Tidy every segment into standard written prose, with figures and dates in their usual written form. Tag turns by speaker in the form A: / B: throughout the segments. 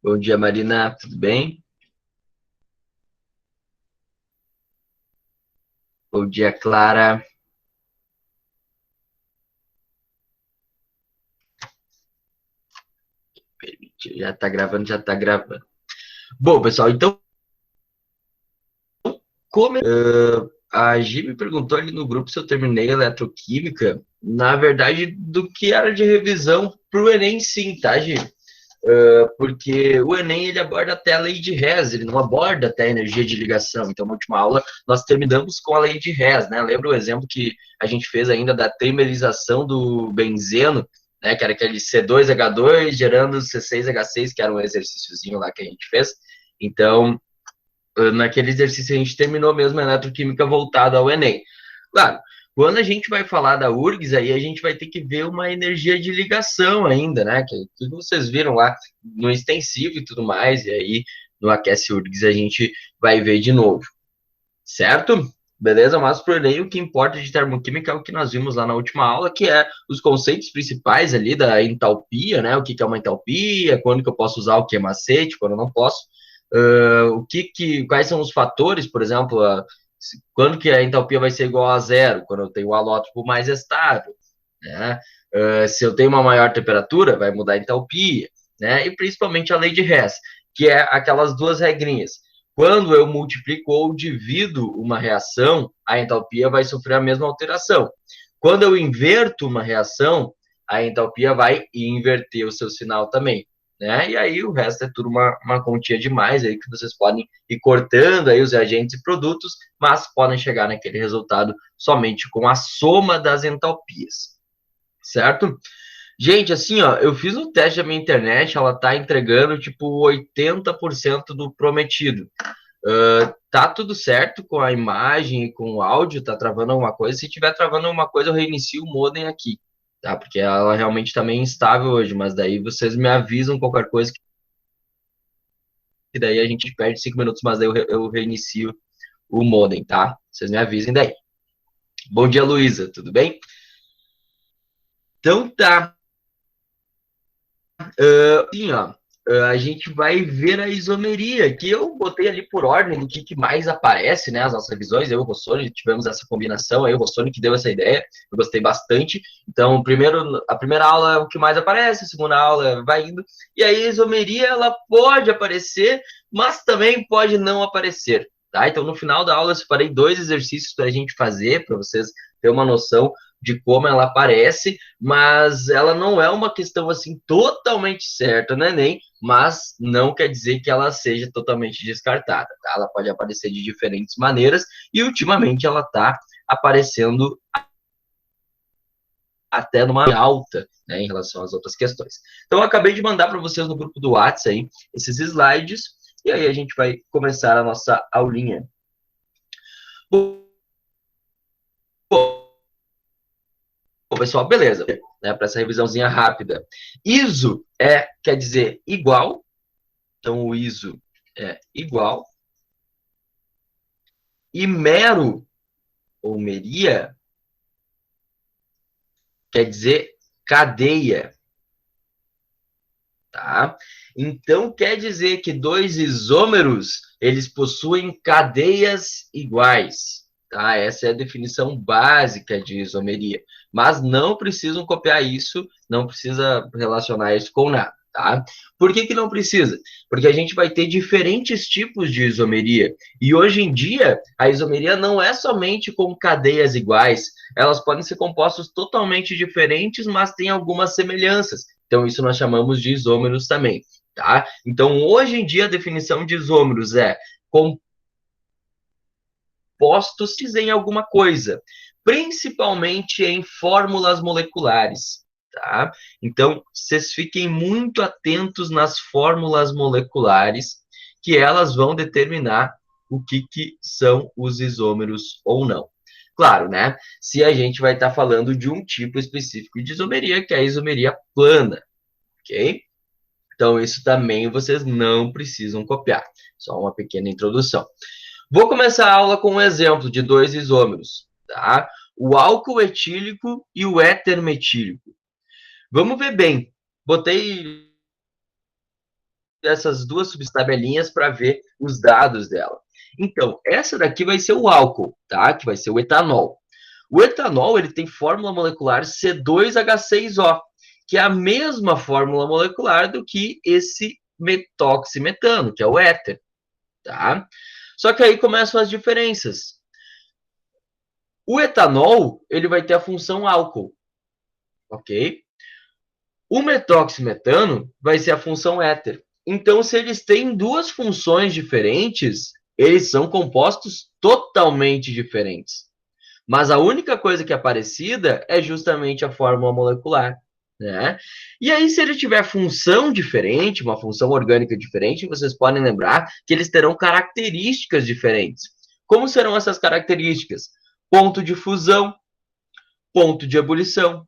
A: Bom dia, Marina, tudo bem? Bom dia, Clara. Permite, já tá gravando, já tá gravando. Bom, pessoal, então, como a Gi me perguntou ali no grupo se eu terminei eletroquímica, na verdade, do que era de revisão para o Enem, sim, tá, Gi? Porque o Enem ele aborda até a lei de Hess, ele não aborda até a energia de ligação. Então, na última aula, nós terminamos com a lei de Hess, né? Lembra o exemplo que a gente fez ainda da trimerização do benzeno, né? Que era aquele C2H2 gerando C6H6, que era um exercíciozinho lá que a gente fez. Então, naquele exercício a gente terminou mesmo a eletroquímica voltada ao Enem. Claro, quando a gente vai falar da URGS, aí a gente vai ter que ver uma energia de ligação ainda, né? Que tudo vocês viram lá no extensivo e tudo mais, e aí no Aquece URGS a gente vai ver de novo, certo? Beleza? Mas por Enem o que importa de termoquímica é o que nós vimos lá na última aula, que é os conceitos principais ali da entalpia, né? O que é uma entalpia, quando que eu posso usar o que é macete, quando eu não posso. Quais são os fatores, por exemplo, quando que a entalpia vai ser igual a zero? Quando eu tenho o alótropo mais estável, né? Se eu tenho uma maior temperatura, vai mudar a entalpia, né? E principalmente a lei de Hess, que é aquelas duas regrinhas. Quando eu multiplico ou divido uma reação, a entalpia vai sofrer a mesma alteração. Quando eu inverto uma reação, a entalpia vai inverter o seu sinal também. Né? E aí o resto é tudo uma continha demais aí que vocês podem ir cortando aí os reagentes e produtos, mas podem chegar naquele resultado somente com a soma das entalpias, certo? Gente, assim, ó, eu fiz um teste da minha internet, ela tá entregando tipo 80% do prometido. Tá tudo certo com a imagem e com o áudio, tá travando alguma coisa. Se tiver travando alguma coisa, eu reinicio o modem aqui, tá? Porque ela realmente tá meio instável hoje, mas daí vocês me avisam qualquer coisa, que daí a gente perde 5 minutos, mas daí eu reinicio o modem, tá? Vocês me avisem daí. Bom dia, Luísa, tudo bem? Então tá. Sim, ó, a gente vai ver a isomeria, que eu botei ali por ordem do que mais aparece, né? As nossas revisões, eu e o Rossoni tivemos essa combinação aí, o Rossoni que deu essa ideia, eu gostei bastante. Então, a primeira aula é o que mais aparece, a segunda aula vai indo, e aí a isomeria ela pode aparecer, mas também pode não aparecer. Tá? Então, no final da aula, eu separei 2 exercícios para a gente fazer, para vocês terem uma noção de como ela aparece, mas ela não é uma questão assim totalmente certa no Enem, mas não quer dizer que ela seja totalmente descartada, tá? Ela pode aparecer de diferentes maneiras e ultimamente ela está aparecendo até numa alta, né, em relação às outras questões. Então eu acabei de mandar para vocês no grupo do WhatsApp aí esses slides e aí a gente vai começar a nossa aulinha. Bom, pessoal, beleza, né, para essa revisãozinha rápida. ISO quer dizer igual. Então, o ISO é igual. E mero, ou meria, quer dizer cadeia. Tá? Então, quer dizer que dois isômeros, eles possuem cadeias iguais. Tá? Essa é a definição básica de isomeria. Mas não precisam copiar isso, não precisa relacionar isso com nada. Tá? Por que não precisa? Porque a gente vai ter diferentes tipos de isomeria. E hoje em dia, a isomeria não é somente com cadeias iguais. Elas podem ser compostos totalmente diferentes, mas têm algumas semelhanças. Então, isso nós chamamos de isômeros também, tá? Então, hoje em dia, a definição de isômeros é compostos em alguma coisa, principalmente em fórmulas moleculares, tá? Então, vocês fiquem muito atentos nas fórmulas moleculares, que elas vão determinar o que são os isômeros ou não. Claro, né? Se a gente vai estar falando de um tipo específico de isomeria, que é a isomeria plana, ok? Então, isso também vocês não precisam copiar. Só uma pequena introdução. Vou começar a aula com um exemplo de 2 isômeros, tá? O álcool etílico e o éter metílico. Vamos ver bem. Botei essas duas subtabelinhas para ver os dados dela. Então, essa daqui vai ser o álcool, tá? Que vai ser o etanol. O etanol, ele tem fórmula molecular C2H6O, que é a mesma fórmula molecular do que esse metoximetano, que é o éter, tá? Só que aí começam as diferenças. O etanol, ele vai ter a função álcool, ok? O metoximetano vai ser a função éter. Então, se eles têm duas funções diferentes, eles são compostos totalmente diferentes. Mas a única coisa que é parecida é justamente a fórmula molecular, né? E aí, se ele tiver função diferente, uma função orgânica diferente, vocês podem lembrar que eles terão características diferentes. Como serão essas características? Ponto de fusão, ponto de ebulição,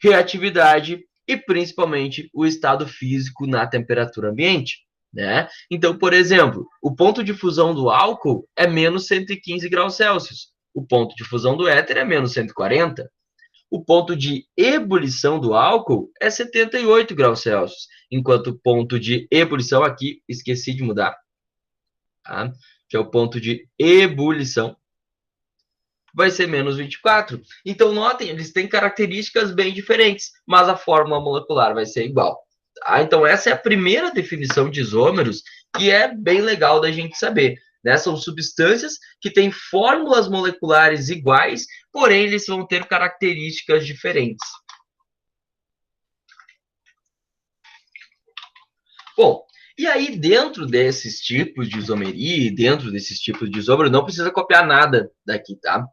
A: reatividade e principalmente o estado físico na temperatura ambiente, né? Então, por exemplo, o ponto de fusão do álcool é menos 115 graus Celsius, o ponto de fusão do éter é menos 140, o ponto de ebulição do álcool é 78 graus Celsius, enquanto o ponto de ebulição aqui, esqueci de mudar, tá? Que é o ponto de ebulição, vai ser menos 24. Então, notem, eles têm características bem diferentes, mas a fórmula molecular vai ser igual. Tá? Então, essa é a primeira definição de isômeros, que é bem legal da gente saber. Né? São substâncias que têm fórmulas moleculares iguais, porém, eles vão ter características diferentes. Bom, e aí, dentro desses tipos de isomeria, dentro desses tipos de isômero, não precisa copiar nada daqui, tá?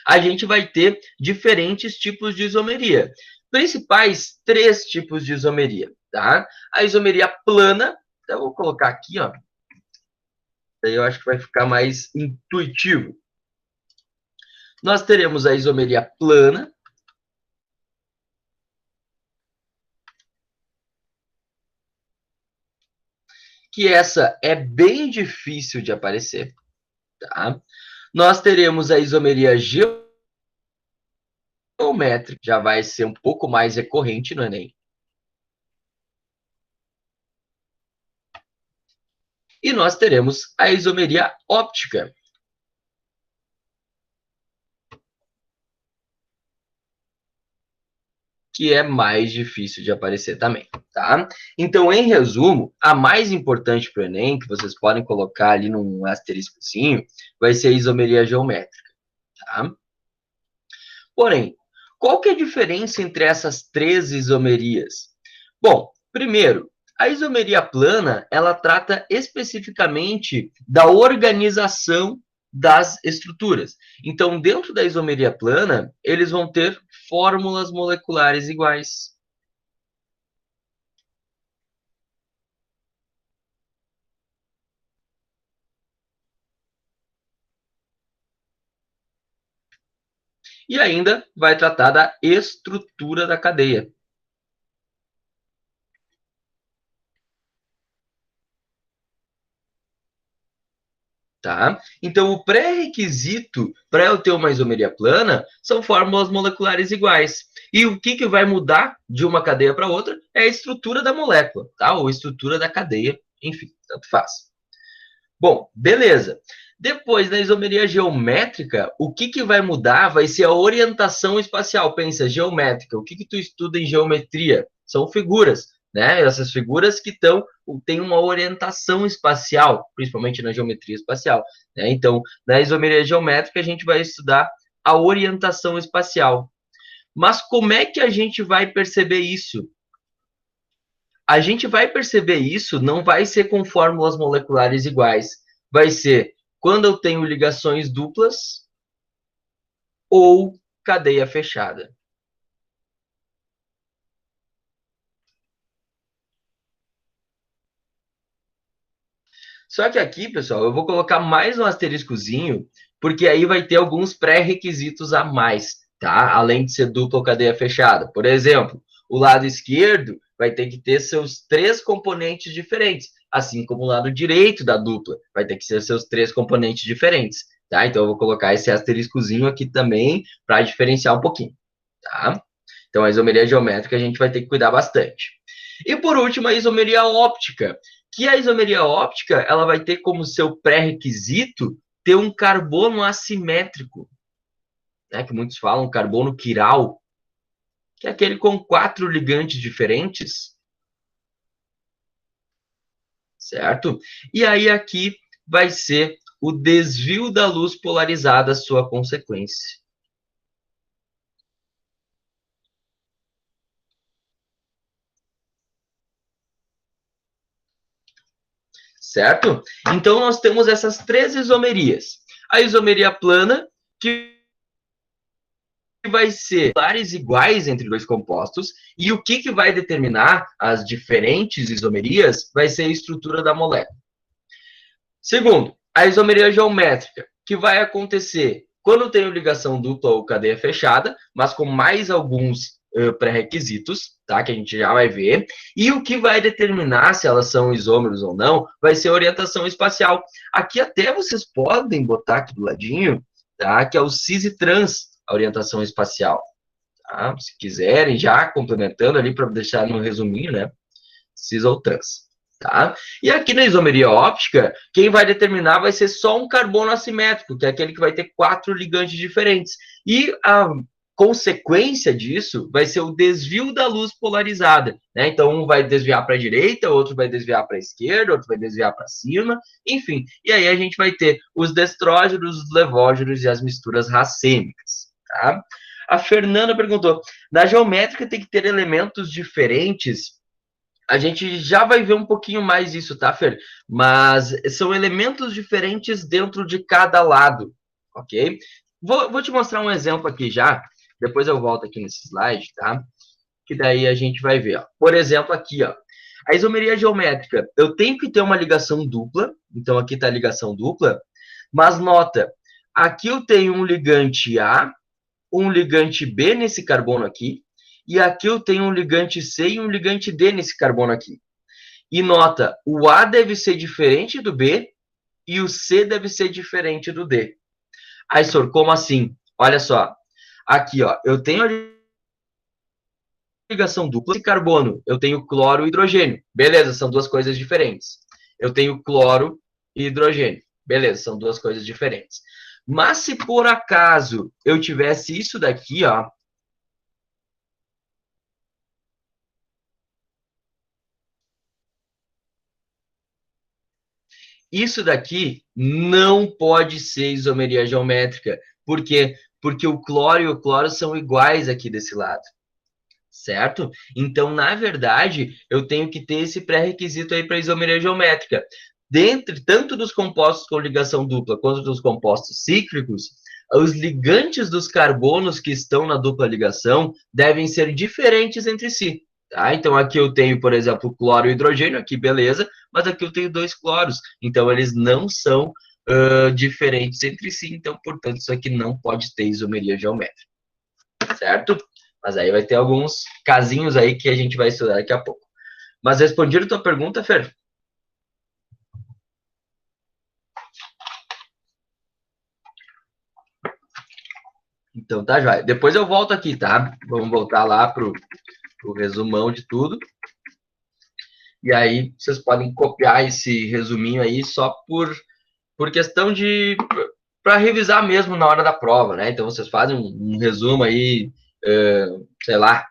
A: A gente vai ter diferentes tipos de isomeria. Principais 3 tipos de isomeria, tá? A isomeria plana, então eu vou colocar aqui, ó. Aí eu acho que vai ficar mais intuitivo. Nós teremos a isomeria plana, que essa é bem difícil de aparecer, tá? Nós teremos a isomeria geométrica, já vai ser um pouco mais recorrente no Enem. E nós teremos a isomeria óptica, que é mais difícil de aparecer também, tá? Então, em resumo, a mais importante para o Enem, que vocês podem colocar ali num asteriscozinho, vai ser a isomeria geométrica, tá? Porém, qual que é a diferença entre essas 3 isomerias? Bom, primeiro, a isomeria plana, ela trata especificamente da organização das estruturas. Então, dentro da isomeria plana, eles vão ter fórmulas moleculares iguais. E ainda vai tratar da estrutura da cadeia. Tá? Então, o pré-requisito para eu ter uma isomeria plana são fórmulas moleculares iguais. E o que vai mudar de uma cadeia para outra é a estrutura da molécula, tá? Ou estrutura da cadeia, enfim, tanto faz. Bom, beleza. Depois, na isomeria geométrica, o que vai mudar vai ser a orientação espacial. Pensa, geométrica, o que tu estuda em geometria? São figuras, né? Essas figuras que têm uma orientação espacial, principalmente na geometria espacial. Né? Então, na isomeria geométrica, a gente vai estudar a orientação espacial. Mas como é que a gente vai perceber isso? A gente vai perceber isso, não vai ser com fórmulas moleculares iguais. Vai ser quando eu tenho ligações duplas ou cadeia fechada. Só que aqui, pessoal, eu vou colocar mais um asteriscozinho, porque aí vai ter alguns pré-requisitos a mais, tá? Além de ser dupla ou cadeia fechada. Por exemplo, o lado esquerdo vai ter que ter seus 3 componentes diferentes, assim como o lado direito da dupla vai ter que ser seus 3 componentes diferentes, tá? Então eu vou colocar esse asteriscozinho aqui também para diferenciar um pouquinho, tá? Então a isomeria geométrica a gente vai ter que cuidar bastante. E por último, a isomeria óptica, que a isomeria óptica ela vai ter como seu pré-requisito ter um carbono assimétrico, né, que muitos falam carbono quiral, que é aquele com 4 ligantes diferentes, certo? E aí aqui vai ser o desvio da luz polarizada a sua consequência. Certo? Então nós temos essas três isomerias. A isomeria plana, que vai ser pares iguais entre dois compostos, e o que vai determinar as diferentes isomerias vai ser a estrutura da molécula. Segundo, a isomeria geométrica, que vai acontecer quando tenho ligação dupla ou cadeia fechada, mas com mais alguns pré-requisitos, tá? Que a gente já vai ver. E o que vai determinar se elas são isômeros ou não vai ser a orientação espacial. Aqui até vocês podem botar aqui do ladinho, tá? Que é o cis e trans, a orientação espacial. Tá? Se quiserem, já complementando ali para deixar no resuminho, né? Cis ou trans. Tá? E aqui na isomeria óptica, quem vai determinar vai ser só um carbono assimétrico, que é aquele que vai ter 4 ligantes diferentes. E a consequência disso vai ser o desvio da luz polarizada. Né? Então, um vai desviar para a direita, outro vai desviar para a esquerda, outro vai desviar para cima, enfim. E aí a gente vai ter os destrógenos, os levógenos e as misturas racêmicas. Tá? A Fernanda perguntou: na geométrica tem que ter elementos diferentes. A gente já vai ver um pouquinho mais isso, tá, Fer? Mas são elementos diferentes dentro de cada lado, ok? Vou te mostrar um exemplo aqui já, depois eu volto aqui nesse slide, tá? Que daí a gente vai ver, ó. Por exemplo, aqui, ó. A isomeria geométrica, eu tenho que ter uma ligação dupla, então aqui está a ligação dupla, mas nota, aqui eu tenho um ligante A, um ligante B nesse carbono aqui, e aqui eu tenho um ligante C e um ligante D nesse carbono aqui. E nota, o A deve ser diferente do B e o C deve ser diferente do D. Aí, senhor, como assim? Olha só. Aqui, ó, eu tenho a ligação dupla de carbono. Eu tenho cloro e hidrogênio. Beleza, são duas coisas diferentes. Eu tenho cloro e hidrogênio. Beleza, são duas coisas diferentes. Mas se por acaso eu tivesse isso daqui, ó, isso daqui não pode ser isomeria geométrica. Por quê? Porque o cloro e o cloro são iguais aqui desse lado. Certo? Então, na verdade, eu tenho que ter esse pré-requisito aí para isomeria geométrica. Dentre tanto dos compostos com ligação dupla quanto dos compostos cíclicos, os ligantes dos carbonos que estão na dupla ligação devem ser diferentes entre si. Tá? Então, aqui eu tenho, por exemplo, cloro e hidrogênio, aqui beleza, mas aqui eu tenho dois cloros. Então, eles não são diferentes entre si. Então, portanto, isso aqui não pode ter isomeria geométrica. Certo? Mas aí vai ter alguns casinhos aí que a gente vai estudar daqui a pouco. Mas respondido a tua pergunta, Fer? Então tá, joia. Depois eu volto aqui, tá? Vamos voltar lá pro resumão de tudo. E aí vocês podem copiar esse resuminho aí só por questão de para revisar mesmo na hora da prova, né? Então vocês fazem um resumo aí, sei lá,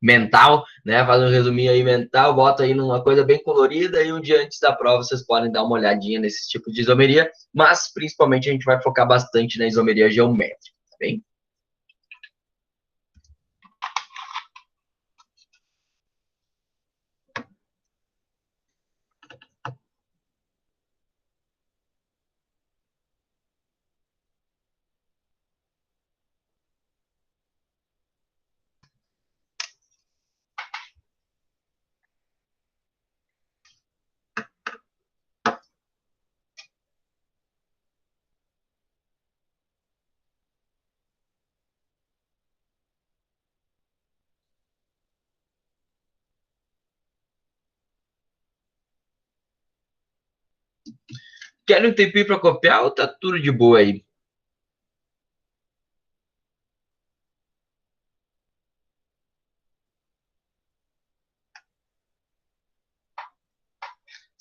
A: mental, né? Faz um resuminho aí mental, bota aí numa coisa bem colorida e um dia antes da prova vocês podem dar uma olhadinha nesse tipo de isomeria, mas principalmente a gente vai focar bastante na isomeria geométrica, tá bem? Querem um tempinho para copiar ou tá tudo de boa aí?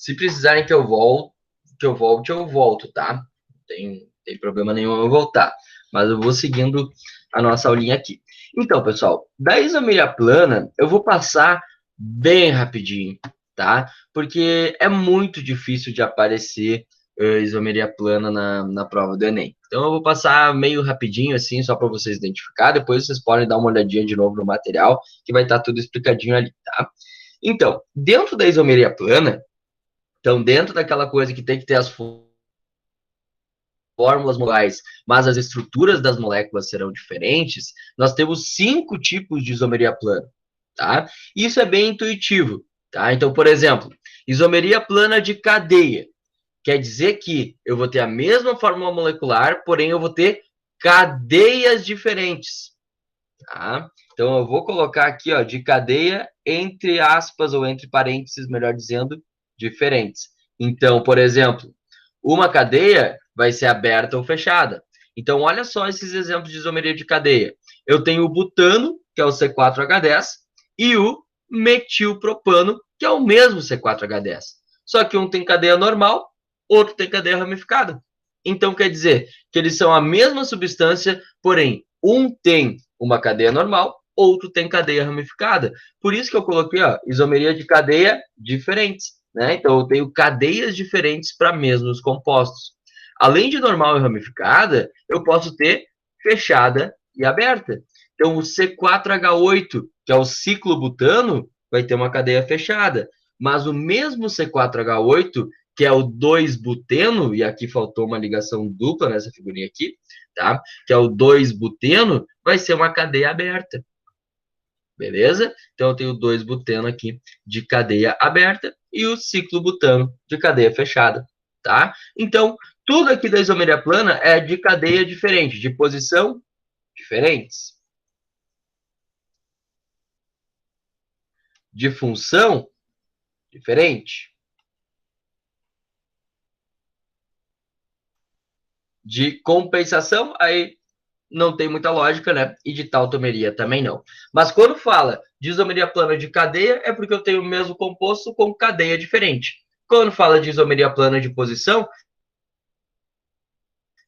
A: Se precisarem que eu volto, tá? Não tem problema nenhum eu voltar. Mas eu vou seguindo a nossa aulinha aqui. Então, pessoal, da isomeria plana, eu vou passar bem rapidinho, tá? Porque é muito difícil de aparecer isomeria plana na prova do Enem. Então, eu vou passar meio rapidinho, assim, só para vocês identificar. Depois vocês podem dar uma olhadinha de novo no material, que vai estar tudo explicadinho ali, tá? Então, dentro da isomeria plana, então, dentro daquela coisa que tem que ter as fórmulas moleculares, mas as estruturas das moléculas serão diferentes, nós temos 5 tipos de isomeria plana, tá? Isso é bem intuitivo, tá? Então, por exemplo, isomeria plana de cadeia. Quer dizer que eu vou ter a mesma fórmula molecular, porém eu vou ter cadeias diferentes, tá? Então, eu vou colocar aqui, ó, de cadeia, entre aspas, ou entre parênteses, melhor dizendo, diferentes. Então, por exemplo, uma cadeia vai ser aberta ou fechada. Então, olha só esses exemplos de isomeria de cadeia. Eu tenho o butano, que é o C4H10, e o metilpropano, que é o mesmo C4H10. Só que um tem cadeia normal, outro tem cadeia ramificada. Então, quer dizer que eles são a mesma substância, porém, um tem uma cadeia normal, outro tem cadeia ramificada. Por isso que eu coloquei, ó, isomeria de cadeia diferentes, né? Então, eu tenho cadeias diferentes para mesmos compostos. Além de normal e ramificada, eu posso ter fechada e aberta. Então, o C4H8, que é o ciclobutano, vai ter uma cadeia fechada. Mas o mesmo C4H8, que é o 2-buteno, e aqui faltou uma ligação dupla nessa figurinha aqui, tá? Que é o 2-buteno, vai ser uma cadeia aberta. Beleza? Então, eu tenho 2-buteno aqui de cadeia aberta e o ciclobutano de cadeia fechada, tá? Então, tudo aqui da isomeria plana é de cadeia diferente, de posição diferentes. De função diferente. De compensação, aí não tem muita lógica, né? E de tautomeria também não. Mas quando fala de isomeria plana de cadeia, é porque eu tenho o mesmo composto com cadeia diferente. Quando fala de isomeria plana de posição,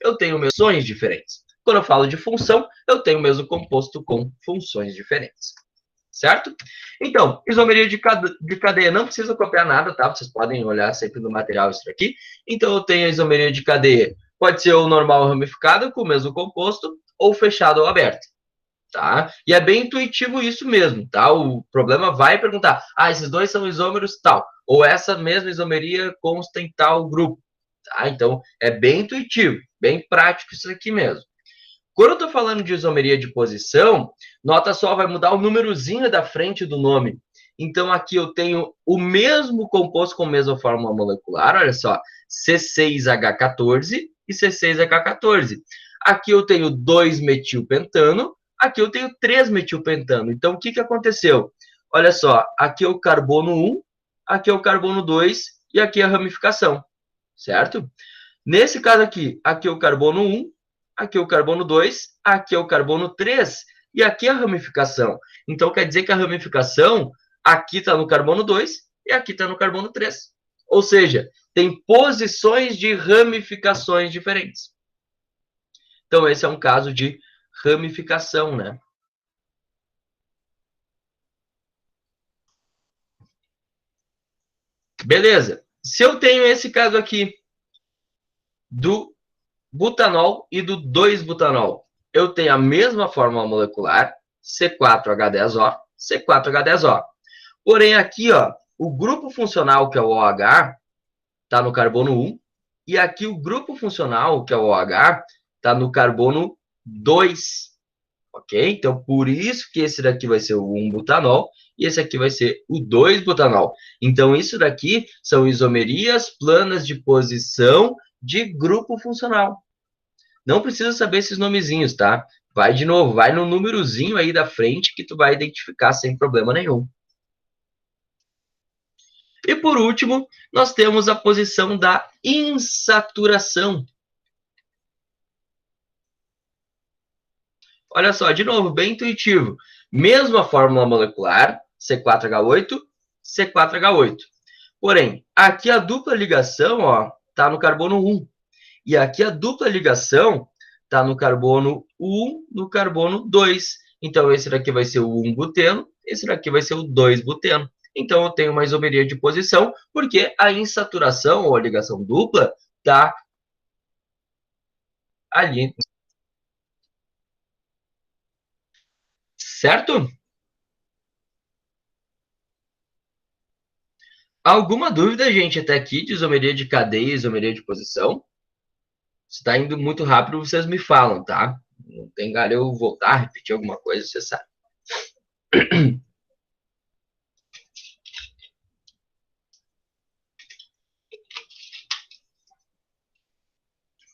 A: eu tenho funções diferentes. Quando eu falo de função, eu tenho o mesmo composto com funções diferentes. Certo? Então, isomeria de cadeia, não precisa copiar nada, tá? Vocês podem olhar sempre no material isso aqui. Então, eu tenho a isomeria de cadeia. Pode ser o normal ramificado, com o mesmo composto, ou fechado ou aberto. Tá? E é bem intuitivo isso mesmo, tá? O problema vai perguntar, esses dois são isômeros tal, ou essa mesma isomeria consta em tal grupo, tá? Então, é bem intuitivo, bem prático isso aqui mesmo. Quando eu estou falando de isomeria de posição, nota só, vai mudar o númerozinho da frente do nome. Então, aqui eu tenho o mesmo composto com a mesma fórmula molecular, olha só, C6H14 e C6H14. Aqui eu tenho 2-metilpentano, aqui eu tenho 3-metilpentano. Então, o que, que aconteceu? Olha só, aqui é o carbono 1, aqui é o carbono 2 e aqui é a ramificação, certo? Nesse caso aqui é o carbono 1, aqui é o carbono 2, aqui é o carbono 3 e aqui é a ramificação. Então, quer dizer que a ramificação aqui está no carbono 2 e aqui está no carbono 3. Ou seja, tem posições de ramificações diferentes. Então, esse é um caso de ramificação, né? Beleza. Se eu tenho esse caso aqui do butanol e do 2-butanol, eu tenho a mesma fórmula molecular, C4H10O, C4H10O. Porém, aqui, ó, o grupo funcional, que é o OH, está no carbono 1, e aqui o grupo funcional, que é o OH, está no carbono 2. Ok? Então, por isso que esse daqui vai ser o 1-butanol e esse aqui vai ser o 2-butanol. Então, isso daqui são isomerias planas de posição de grupo funcional. Não precisa saber esses nomezinhos, tá? Vai de novo, vai no númerozinho aí da frente que tu vai identificar sem problema nenhum. E por último, nós temos a posição da insaturação. Olha só, de novo, bem intuitivo. Mesma fórmula molecular, C4H8, C4H8. Porém, aqui a dupla ligação, ó, tá no carbono 1. E aqui a dupla ligação tá no carbono 1, no carbono 2. Então, esse daqui vai ser o 1-buteno, esse daqui vai ser o 2-buteno. Então, eu tenho uma isomeria de posição, porque a insaturação, ou a ligação dupla, tá ali. Certo? Alguma dúvida, gente, até aqui de isomeria de cadeia e isomeria de posição? Se está indo muito rápido, vocês me falam, tá? Não tem galho eu voltar, repetir alguma coisa, você sabe.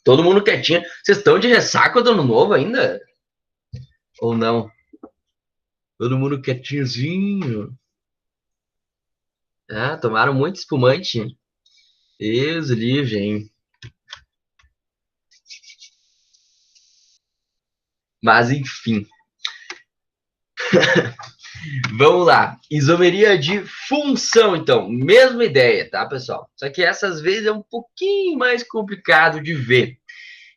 A: Todo mundo quietinho. Vocês estão de ressaca do ano novo ainda? Ou não? Todo mundo quietinhozinho. Ah, tomaram muito espumante. Deus livre, hein? Mas enfim. Vamos lá. Isomeria de função, então. Mesma ideia, tá, pessoal? Só que essas vezes é um pouquinho mais complicado de ver.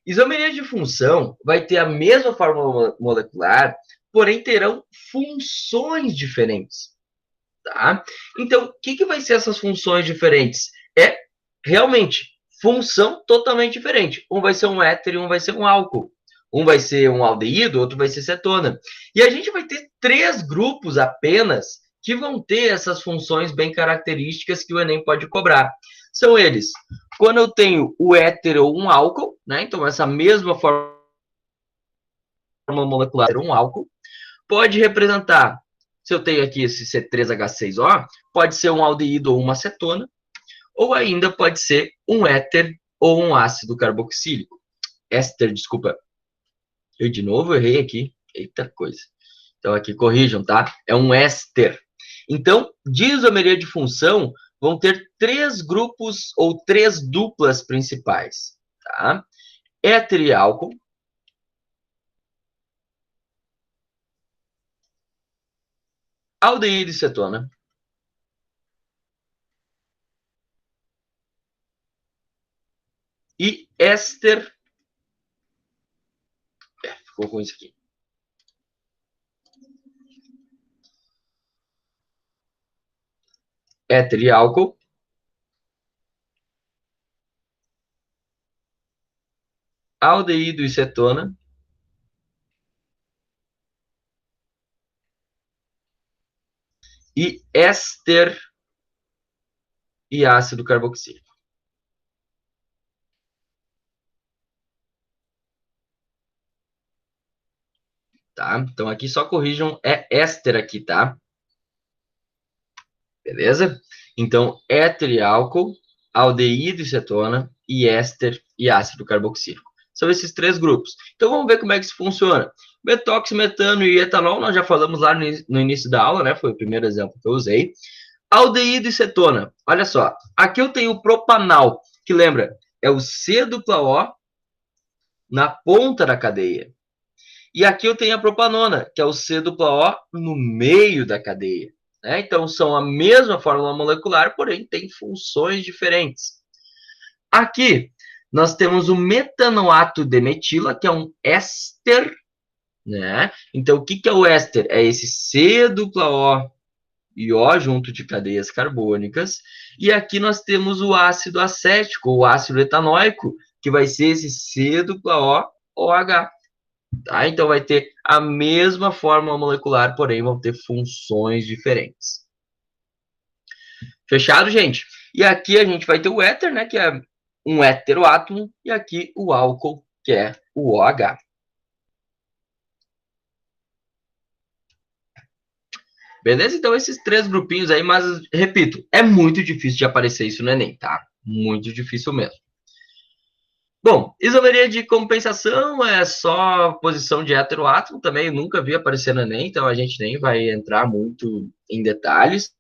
A: Isomeria de função vai ter a mesma fórmula molecular, porém terão funções diferentes, tá? Então, o que vai ser essas funções diferentes? É realmente função totalmente diferente. Um vai ser um éter e um vai ser um álcool. Um vai ser um aldeído, outro vai ser cetona. E a gente vai ter 3 grupos apenas que vão ter essas funções bem características que o Enem pode cobrar. São eles. Quando eu tenho o éter ou um álcool, né? Então, essa mesma forma molecular, um álcool, pode representar, se eu tenho aqui esse C3H6O, pode ser um aldeído ou uma acetona, ou ainda pode ser um éter ou um ácido carboxílico. Éster, desculpa. Eu de novo errei aqui. Eita coisa. Então aqui corrijam, tá? É um éster. Então, de isomeria de função, vão ter 3 grupos ou 3 duplas principais, tá? Éter e álcool, aldeído e cetona, e éster. Ficou com isso aqui. Éter e álcool, aldeído e cetona, e éster e ácido carboxílico. Tá? Então aqui só corrijam, é éster aqui, tá? Beleza? Então, éter e álcool, aldeído e cetona, e éster e ácido carboxílico. São esses 3 grupos. Então vamos ver como é que isso funciona. Metóxido, metano e etanol, nós já falamos lá no início da aula, né? Foi o primeiro exemplo que eu usei. Aldeído e cetona. Olha só, aqui eu tenho o propanal, que lembra, é o C-O na ponta da cadeia. E aqui eu tenho a propanona, que é o C-O no meio da cadeia. Né? Então, são a mesma fórmula molecular, porém tem funções diferentes. Aqui, nós temos o metanoato de metila, que é um éster. Né? Então, o que é o éster? É esse C-O e O junto de cadeias carbônicas. E aqui nós temos o ácido acético, o ácido etanóico, que vai ser esse C-O-OH. Tá? Então vai ter a mesma fórmula molecular, porém vão ter funções diferentes. Fechado, gente? E aqui a gente vai ter o éter, né, que é um heteroátomo, e aqui o álcool, que é o OH. Beleza? Então esses 3 grupinhos aí, mas repito, é muito difícil de aparecer isso no Enem, tá? Muito difícil mesmo. Bom, isomeria de compensação é só posição de heteroátomo, também nunca vi aparecer no Enem, então a gente nem vai entrar muito em detalhes.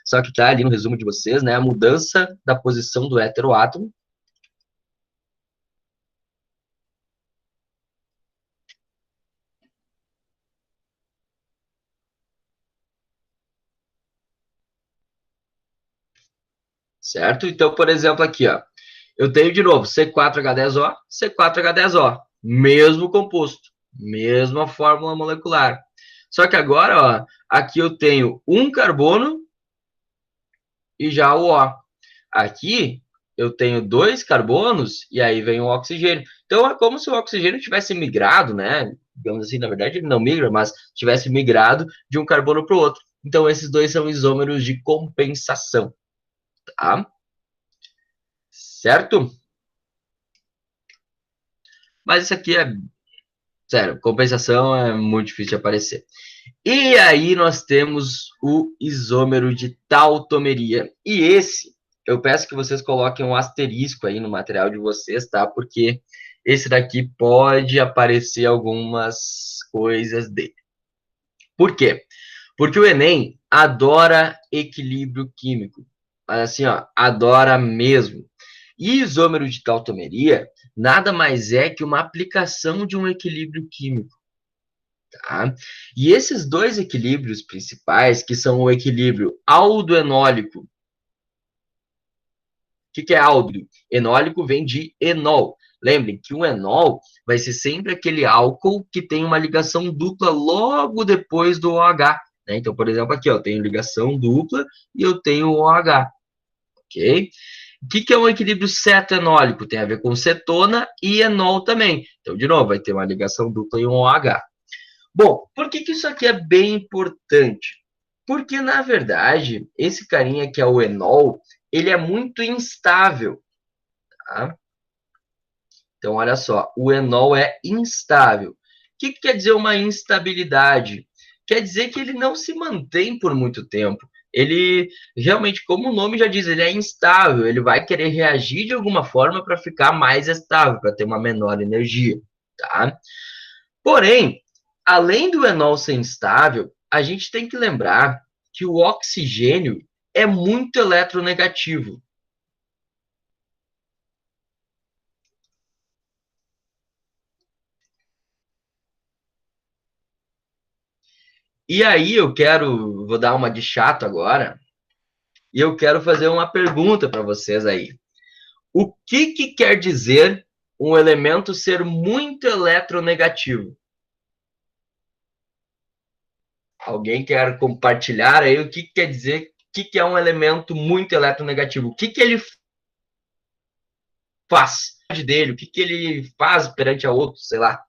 A: Só que tá ali no resumo de vocês, né? A mudança da posição do heteroátomo. certo? Então, por exemplo, aqui, ó, eu tenho de novo C4H10O, C4H10O, mesmo composto, mesma fórmula molecular. Só que agora, ó, aqui eu tenho um carbono e já o O. Aqui eu tenho dois carbonos e aí vem o oxigênio. Então é como se o oxigênio tivesse migrado, né? Digamos assim, na verdade ele não migra, mas tivesse migrado de um carbono para o outro. Então esses dois são isômeros de compensação, tá? Certo? Mas isso aqui é, sério, compensação é muito difícil de aparecer. E aí nós temos o isômero de tautomeria. E esse, eu peço que vocês coloquem um asterisco aí no material de vocês, tá? Porque esse daqui pode aparecer algumas coisas dele. Por quê? Porque o Enem adora equilíbrio químico. Mas assim, ó, adora mesmo. E isômero de tautomeria nada mais é que uma aplicação de um equilíbrio químico. Tá? E esses dois equilíbrios principais, que são o equilíbrio aldoenólico. O que é aldo? Enólico vem de enol. Lembrem que o enol vai ser sempre aquele álcool que tem uma ligação dupla logo depois do OH. Né? Então, por exemplo, aqui ó, eu tenho ligação dupla e eu tenho OH. Ok? O que é um equilíbrio cetoenólico? Tem a ver com cetona e enol também. Então, de novo, vai ter uma ligação dupla e um OH. Bom, por que isso aqui é bem importante? Porque, na verdade, esse carinha que é o enol, ele é muito instável. Tá? Então, olha só, o enol é instável. O que quer dizer uma instabilidade? Quer dizer que ele não se mantém por muito tempo. Ele, realmente, como o nome já diz, ele é instável. Ele vai querer reagir de alguma forma para ficar mais estável, para ter uma menor energia. Tá? Porém, além do enol ser instável, a gente tem que lembrar que o oxigênio é muito eletronegativo. E aí vou dar uma de chato agora, e eu quero fazer uma pergunta para vocês aí. O que quer dizer um elemento ser muito eletronegativo? Alguém quer compartilhar aí o que quer dizer, o que é um elemento muito eletronegativo? O que ele faz dele? O que ele faz perante a outro, sei lá?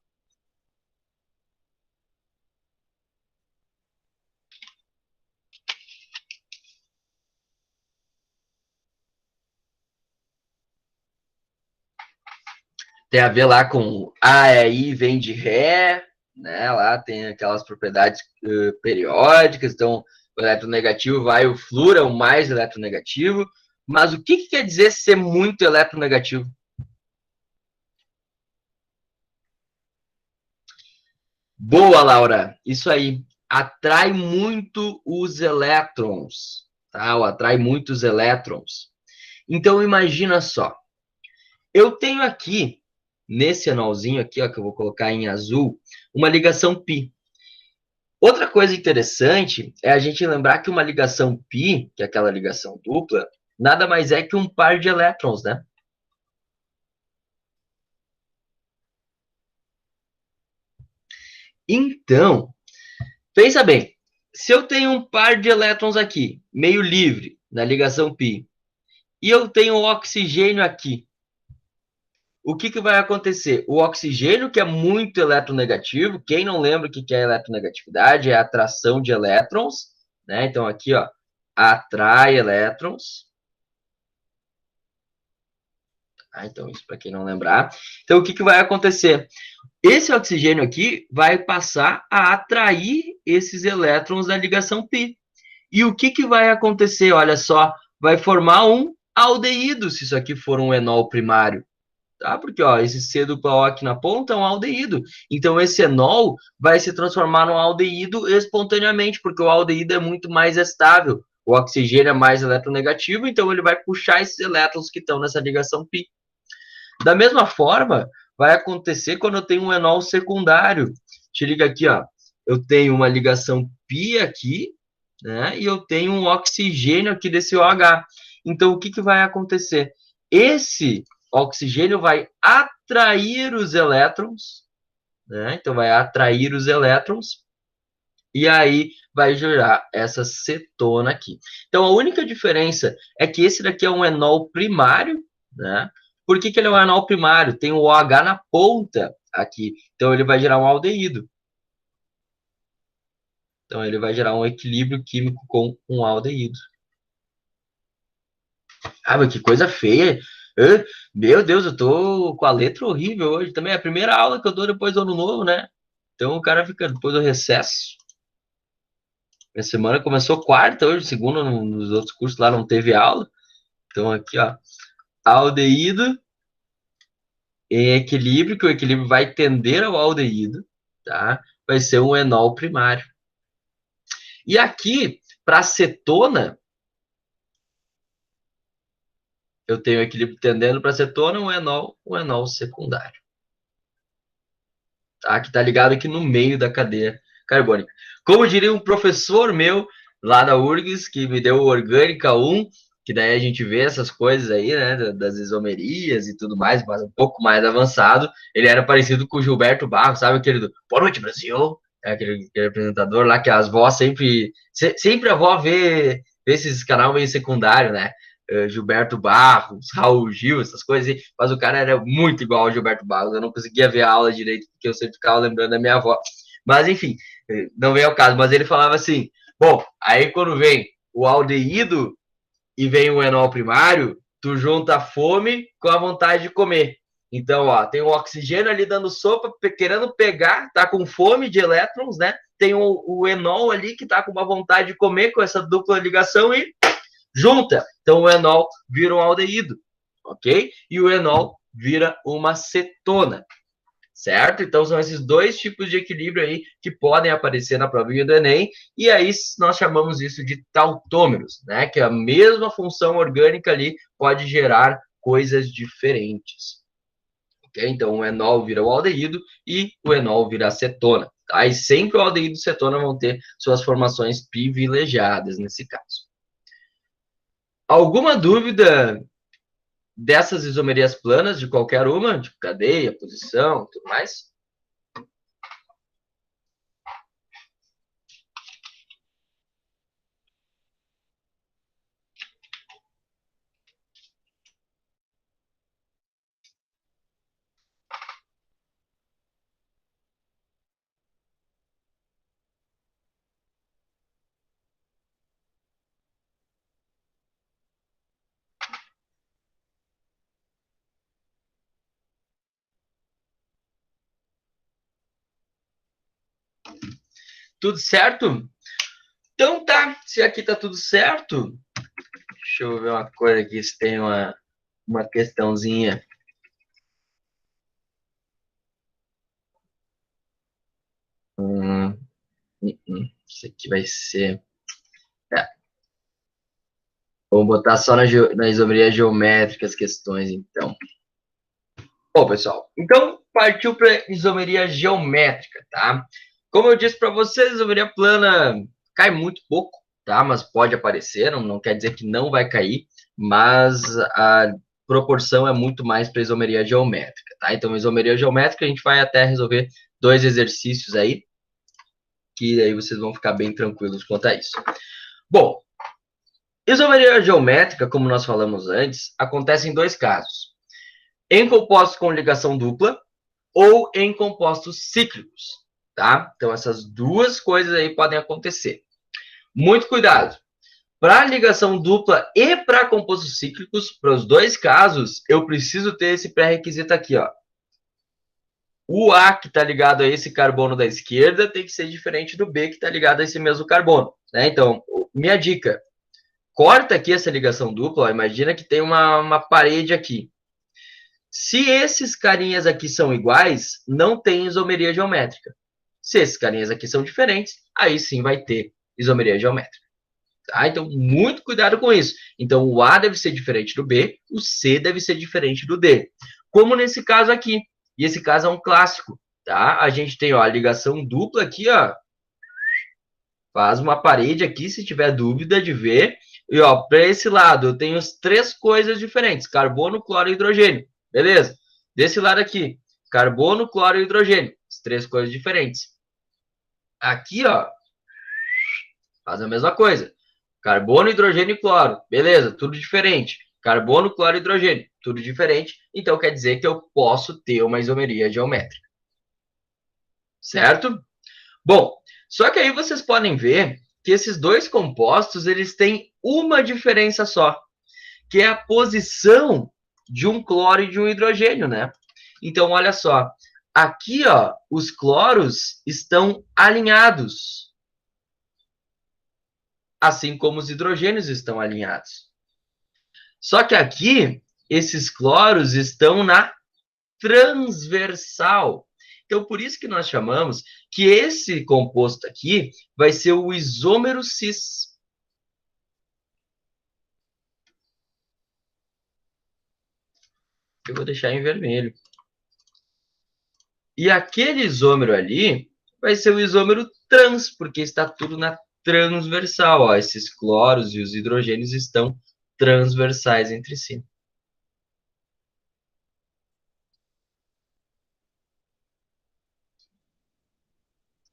A: Tem a ver lá com A, E, I vem de Ré, né? Lá tem aquelas propriedades periódicas, então o eletronegativo vai, o flúor é o mais eletronegativo, mas o que quer dizer ser muito eletronegativo? Boa, Laura, isso aí, atrai muito os elétrons, tá? Ou atrai muitos elétrons. Então imagina só, eu tenho aqui, nesse anelzinho aqui, ó, que eu vou colocar em azul, uma ligação π. Outra coisa interessante é a gente lembrar que uma ligação π, que é aquela ligação dupla, nada mais é que um par de elétrons, né? Então, pensa bem, se eu tenho um par de elétrons aqui, meio livre, na ligação π, e eu tenho oxigênio aqui, o que vai acontecer? O oxigênio, que é muito eletronegativo, quem não lembra o que é eletronegatividade? É a atração de elétrons, né? Então, aqui, ó, atrai elétrons. Então, isso para quem não lembrar. Então, o que vai acontecer? Esse oxigênio aqui vai passar a atrair esses elétrons da ligação π. E o que vai acontecer? Olha só, vai formar um aldeído, se isso aqui for um enol primário. Tá? Porque ó, esse C dupla O aqui na ponta é um aldeído. Então, esse enol vai se transformar num aldeído espontaneamente, porque o aldeído é muito mais estável. O oxigênio é mais eletronegativo, então ele vai puxar esses elétrons que estão nessa ligação π. Da mesma forma, vai acontecer quando eu tenho um enol secundário. Te liga aqui, ó. Eu tenho uma ligação π aqui, né? E eu tenho um oxigênio aqui desse OH. Então, o que, que vai acontecer? Esse oxigênio vai atrair os elétrons, né? Então, vai atrair os elétrons, e aí vai gerar essa cetona aqui. Então, a única diferença é que esse daqui é um enol primário, né? Por que, que ele é um enol primário? Tem o OH na ponta aqui, então ele vai gerar um aldeído. Então, ele vai gerar um equilíbrio químico com um aldeído. Ah, mas que coisa feia. Meu Deus, eu tô com a letra horrível hoje. Também é a primeira aula que eu dou depois do ano novo, né? Então o cara fica depois do recesso. Minha semana começou quarta hoje, segunda nos outros cursos lá não teve aula. Então aqui, ó, aldeído em equilíbrio, que o equilíbrio vai tender ao aldeído, tá? Vai ser um enol primário. E aqui, para acetona, eu tenho equilíbrio tendendo para acetona, um enol secundário. Tá? Que tá ligado aqui no meio da cadeia carbônica. Como diria um professor meu lá da URGS, que me deu Orgânica 1, que daí a gente vê essas coisas aí, né, das isomerias e tudo mais, mas um pouco mais avançado. Ele era parecido com o Gilberto Barros, sabe aquele do Boa Noite, Brasil? É aquele apresentador lá que as vós sempre a avó vê esses canal meio secundário, né? Gilberto Barros, Raul Gil, essas coisas, mas o cara era muito igual ao Gilberto Barros. Eu não conseguia ver a aula direito, porque eu sempre ficava lembrando da minha avó. Mas, enfim, não vem ao caso. Mas ele falava assim: bom, aí quando vem o aldeído e vem o enol primário, tu junta a fome com a vontade de comer. Então, ó, tem o oxigênio ali dando sopa, querendo pegar, tá com fome de elétrons, né? Tem o enol ali que tá com uma vontade de comer com essa dupla ligação e junta. Então o enol vira um aldeído, ok? E o enol vira uma cetona, certo? Então são esses dois tipos de equilíbrio aí que podem aparecer na provinha do Enem, e aí nós chamamos isso de tautômeros, né? Que a mesma função orgânica ali pode gerar coisas diferentes. Okay? Então o enol vira o aldeído e o enol vira a cetona. Tá? E sempre o aldeído e a cetona vão ter suas formações privilegiadas nesse caso. Alguma dúvida dessas isomerias planas, de qualquer uma, de cadeia, posição, tudo mais? Tudo certo? Então tá, se aqui tá tudo certo, deixa eu ver uma coisa aqui, se tem uma questãozinha. Isso aqui vai ser... É. Vamos botar só na isomeria geométrica as questões, então. Bom, pessoal, então partiu para isomeria geométrica, tá? Como eu disse para vocês, a isomeria plana cai muito pouco, tá? Mas pode aparecer, não quer dizer que não vai cair, mas a proporção é muito mais para isomeria geométrica, tá? Então, isomeria geométrica, a gente vai até resolver 2 exercícios aí, que aí vocês vão ficar bem tranquilos quanto a isso. Bom, isomeria geométrica, como nós falamos antes, acontece em 2 casos. Em compostos com ligação dupla ou em compostos cíclicos, tá? Então, essas duas coisas aí podem acontecer. Muito cuidado. Para ligação dupla e para compostos cíclicos, para os 2 casos, eu preciso ter esse pré-requisito aqui, ó. O A que está ligado a esse carbono da esquerda tem que ser diferente do B que está ligado a esse mesmo carbono, né? Então, minha dica, corta aqui essa ligação dupla, ó, imagina que tem uma parede aqui. Se esses carinhas aqui são iguais, não tem isomeria geométrica. Se esses carinhas aqui são diferentes, aí sim vai ter isomeria geométrica. Tá? Então, muito cuidado com isso. Então, o A deve ser diferente do B, o C deve ser diferente do D. Como nesse caso aqui. E esse caso é um clássico. Tá? A gente tem ó, a ligação dupla aqui, ó. Faz uma parede aqui, se tiver dúvida de ver. E, ó, para esse lado, eu tenho as três coisas diferentes: carbono, cloro e hidrogênio. Beleza? Desse lado aqui, carbono, cloro e hidrogênio. As três coisas diferentes. Aqui, ó, faz a mesma coisa. Carbono, hidrogênio e cloro. Beleza, tudo diferente. Carbono, cloro e hidrogênio. Tudo diferente. Então, quer dizer que eu posso ter uma isomeria geométrica. Certo? Bom, só que aí vocês podem ver que esses dois compostos, eles têm uma diferença só, que é a posição de um cloro e de um hidrogênio, né? Então, olha só. Aqui, ó, os cloros estão alinhados, assim como os hidrogênios estão alinhados. Só que aqui, esses cloros estão na transversal. Então, por isso que nós chamamos que esse composto aqui vai ser o isômero cis. Eu vou deixar em vermelho. E aquele isômero ali vai ser o isômero trans, porque está tudo na transversal. Ó. Esses cloros e os hidrogênios estão transversais entre si.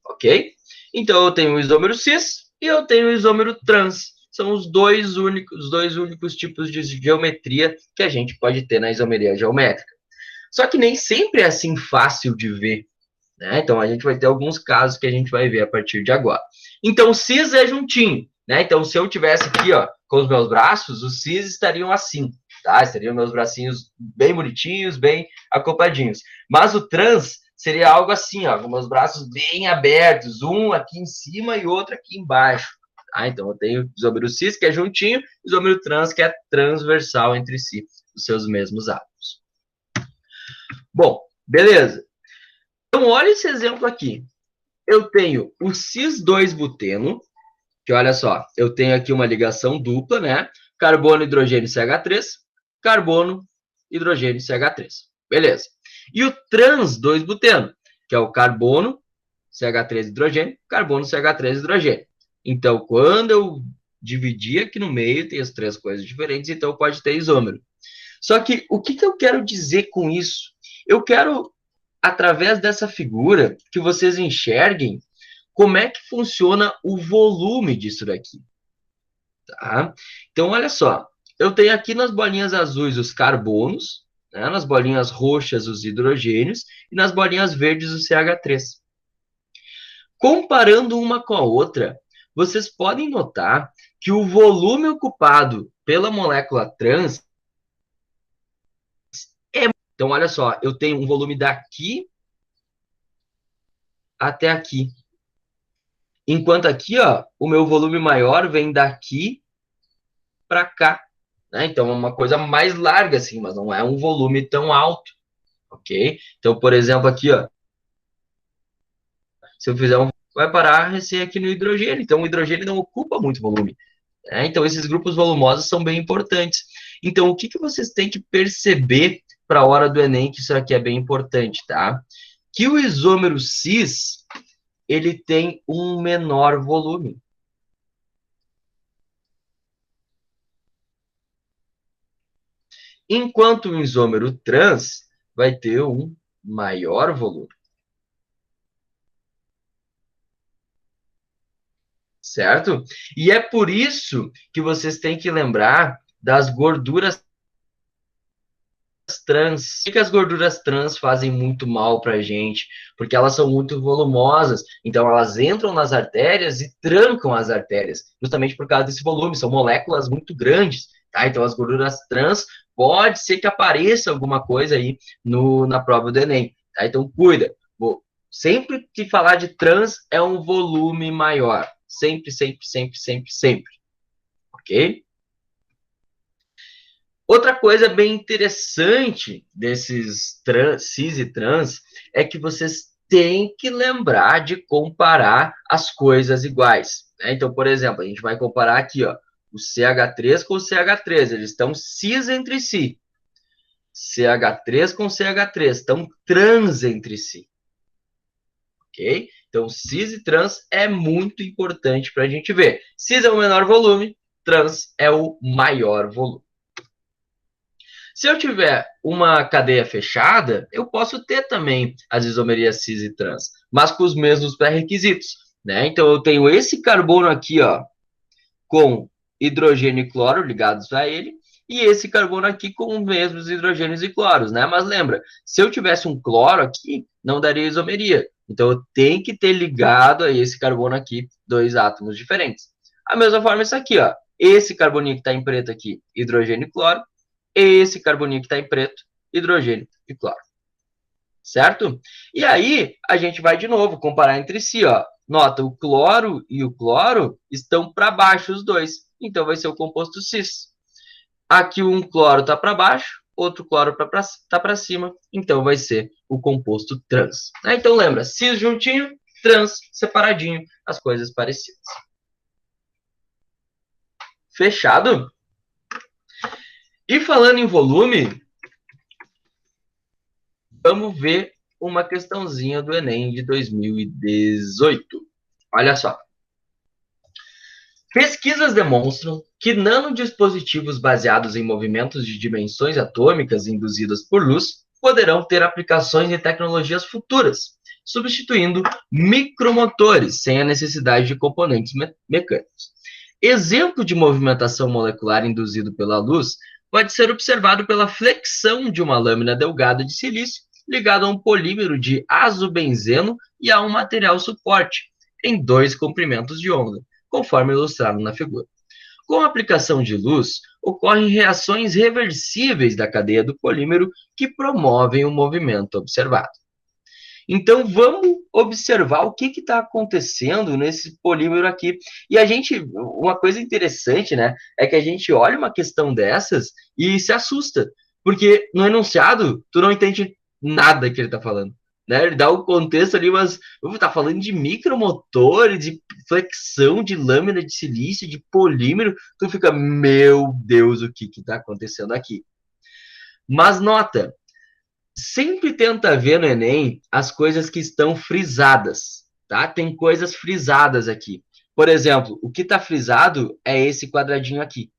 A: Ok? Então, eu tenho o isômero cis e eu tenho o isômero trans. São os dois únicos tipos de geometria que a gente pode ter na isomeria geométrica. Só que nem sempre é assim fácil de ver. Né? Então, a gente vai ter alguns casos que a gente vai ver a partir de agora. Então, cis é juntinho. Né? Então, se eu tivesse aqui ó, com os meus braços, os cis estariam assim. Tá? Estariam meus bracinhos bem bonitinhos, bem acopladinhos. Mas o trans seria algo assim, ó, com meus braços bem abertos, um aqui em cima e outro aqui embaixo. Tá? Então, eu tenho o isômero cis, que é juntinho, e o isômero trans, que é transversal entre si, os seus mesmos átomos. Bom, beleza. Então, olha esse exemplo aqui. Eu tenho o cis2-buteno, que olha só, eu tenho aqui uma ligação dupla, né? Carbono, hidrogênio, CH3, carbono, hidrogênio, CH3. Beleza. E o trans-2-buteno, que é o carbono, CH3 hidrogênio, carbono, CH3 hidrogênio. Então, quando eu dividir aqui no meio, tem as três coisas diferentes, então pode ter isômero. Só que o que eu quero dizer com isso? Eu quero, através dessa figura, que vocês enxerguem como é que funciona o volume disso daqui. Tá? Então, olha só. Eu tenho aqui nas bolinhas azuis os carbonos, né? Nas bolinhas roxas os hidrogênios e nas bolinhas verdes o CH3. Comparando uma com a outra, vocês podem notar que o volume ocupado pela molécula trans é... Então, olha só, eu tenho um volume daqui até aqui. Enquanto aqui, ó, o meu volume maior vem daqui para cá. Né? Então, é uma coisa mais larga, assim, mas não é um volume tão alto. Ok? Então, por exemplo, aqui, ó, se eu fizer um... vai parar recém aqui no hidrogênio. Então, o hidrogênio não ocupa muito volume. Né? Então, esses grupos volumosos são bem importantes. Então, o que, que vocês têm que perceber para a hora do Enem, que isso aqui é bem importante, tá? Que o isômero cis, ele tem um menor volume. Enquanto o isômero trans vai ter um maior volume. Certo? E é por isso que vocês têm que lembrar das gorduras trans. Por que as gorduras trans fazem muito mal para a gente? Porque elas são muito volumosas, então elas entram nas artérias e trancam as artérias, justamente por causa desse volume, são moléculas muito grandes, tá? Então as gorduras trans, pode ser que apareça alguma coisa aí na prova do Enem, tá? Então cuida. Sempre que falar de trans é um volume maior, sempre, sempre, sempre, sempre, sempre, ok? Outra coisa bem interessante desses cis e trans é que vocês têm que lembrar de comparar as coisas iguais. Né? Então, por exemplo, a gente vai comparar aqui, ó, o CH3 com o CH3, eles estão cis entre si. CH3 com CH3 estão trans entre si. Ok? Então, cis e trans é muito importante para a gente ver. Cis é o menor volume, trans é o maior volume. Se eu tiver uma cadeia fechada, eu posso ter também as isomerias cis e trans, mas com os mesmos pré-requisitos, né? Então eu tenho esse carbono aqui, ó, com hidrogênio e cloro ligados a ele, e esse carbono aqui com os mesmos hidrogênios e cloros, né? Mas lembra, se eu tivesse um cloro aqui, não daria isomeria. Então eu tenho que ter ligado a esse carbono aqui dois átomos diferentes. A mesma forma isso aqui, ó. Esse carboninho que está em preto aqui, hidrogênio e cloro, esse carboninho que está em preto, hidrogênio e cloro. Certo? E aí, a gente vai de novo comparar entre si, ó. Nota, o cloro e o cloro estão para baixo os dois. Então, vai ser o composto cis. Aqui um cloro está para baixo, outro cloro está para cima. Então, vai ser o composto trans. Então, lembra, cis juntinho, trans separadinho, as coisas parecidas. Fechado? E falando em volume, vamos ver uma questãozinha do Enem de 2018. Olha só. Pesquisas demonstram que nanodispositivos baseados em movimentos de dimensões atômicas induzidas por luz poderão ter aplicações em tecnologias futuras, substituindo micromotores sem a necessidade de componentes mecânicos. Exemplo de movimentação molecular induzido pela luz pode ser observado pela flexão de uma lâmina delgada de silício ligada a um polímero de azobenzeno e a um material suporte, em dois comprimentos de onda, conforme ilustrado na figura. Com a aplicação de luz, ocorrem reações reversíveis da cadeia do polímero que promovem o movimento observado. Então, vamos observar o que está acontecendo nesse polímero aqui. E uma coisa interessante, né, é que a gente olha uma questão dessas e se assusta, porque no enunciado, tu não entende nada que ele está falando. Né? Ele dá o contexto ali, mas tá falando de micromotores, de flexão de lâmina de silício, de polímero, tu fica, meu Deus, o que está acontecendo aqui? Mas nota, sempre tenta ver no Enem as coisas que estão frisadas, tá? Tem coisas frisadas aqui. Por exemplo, o que está frisado é esse quadradinho aqui.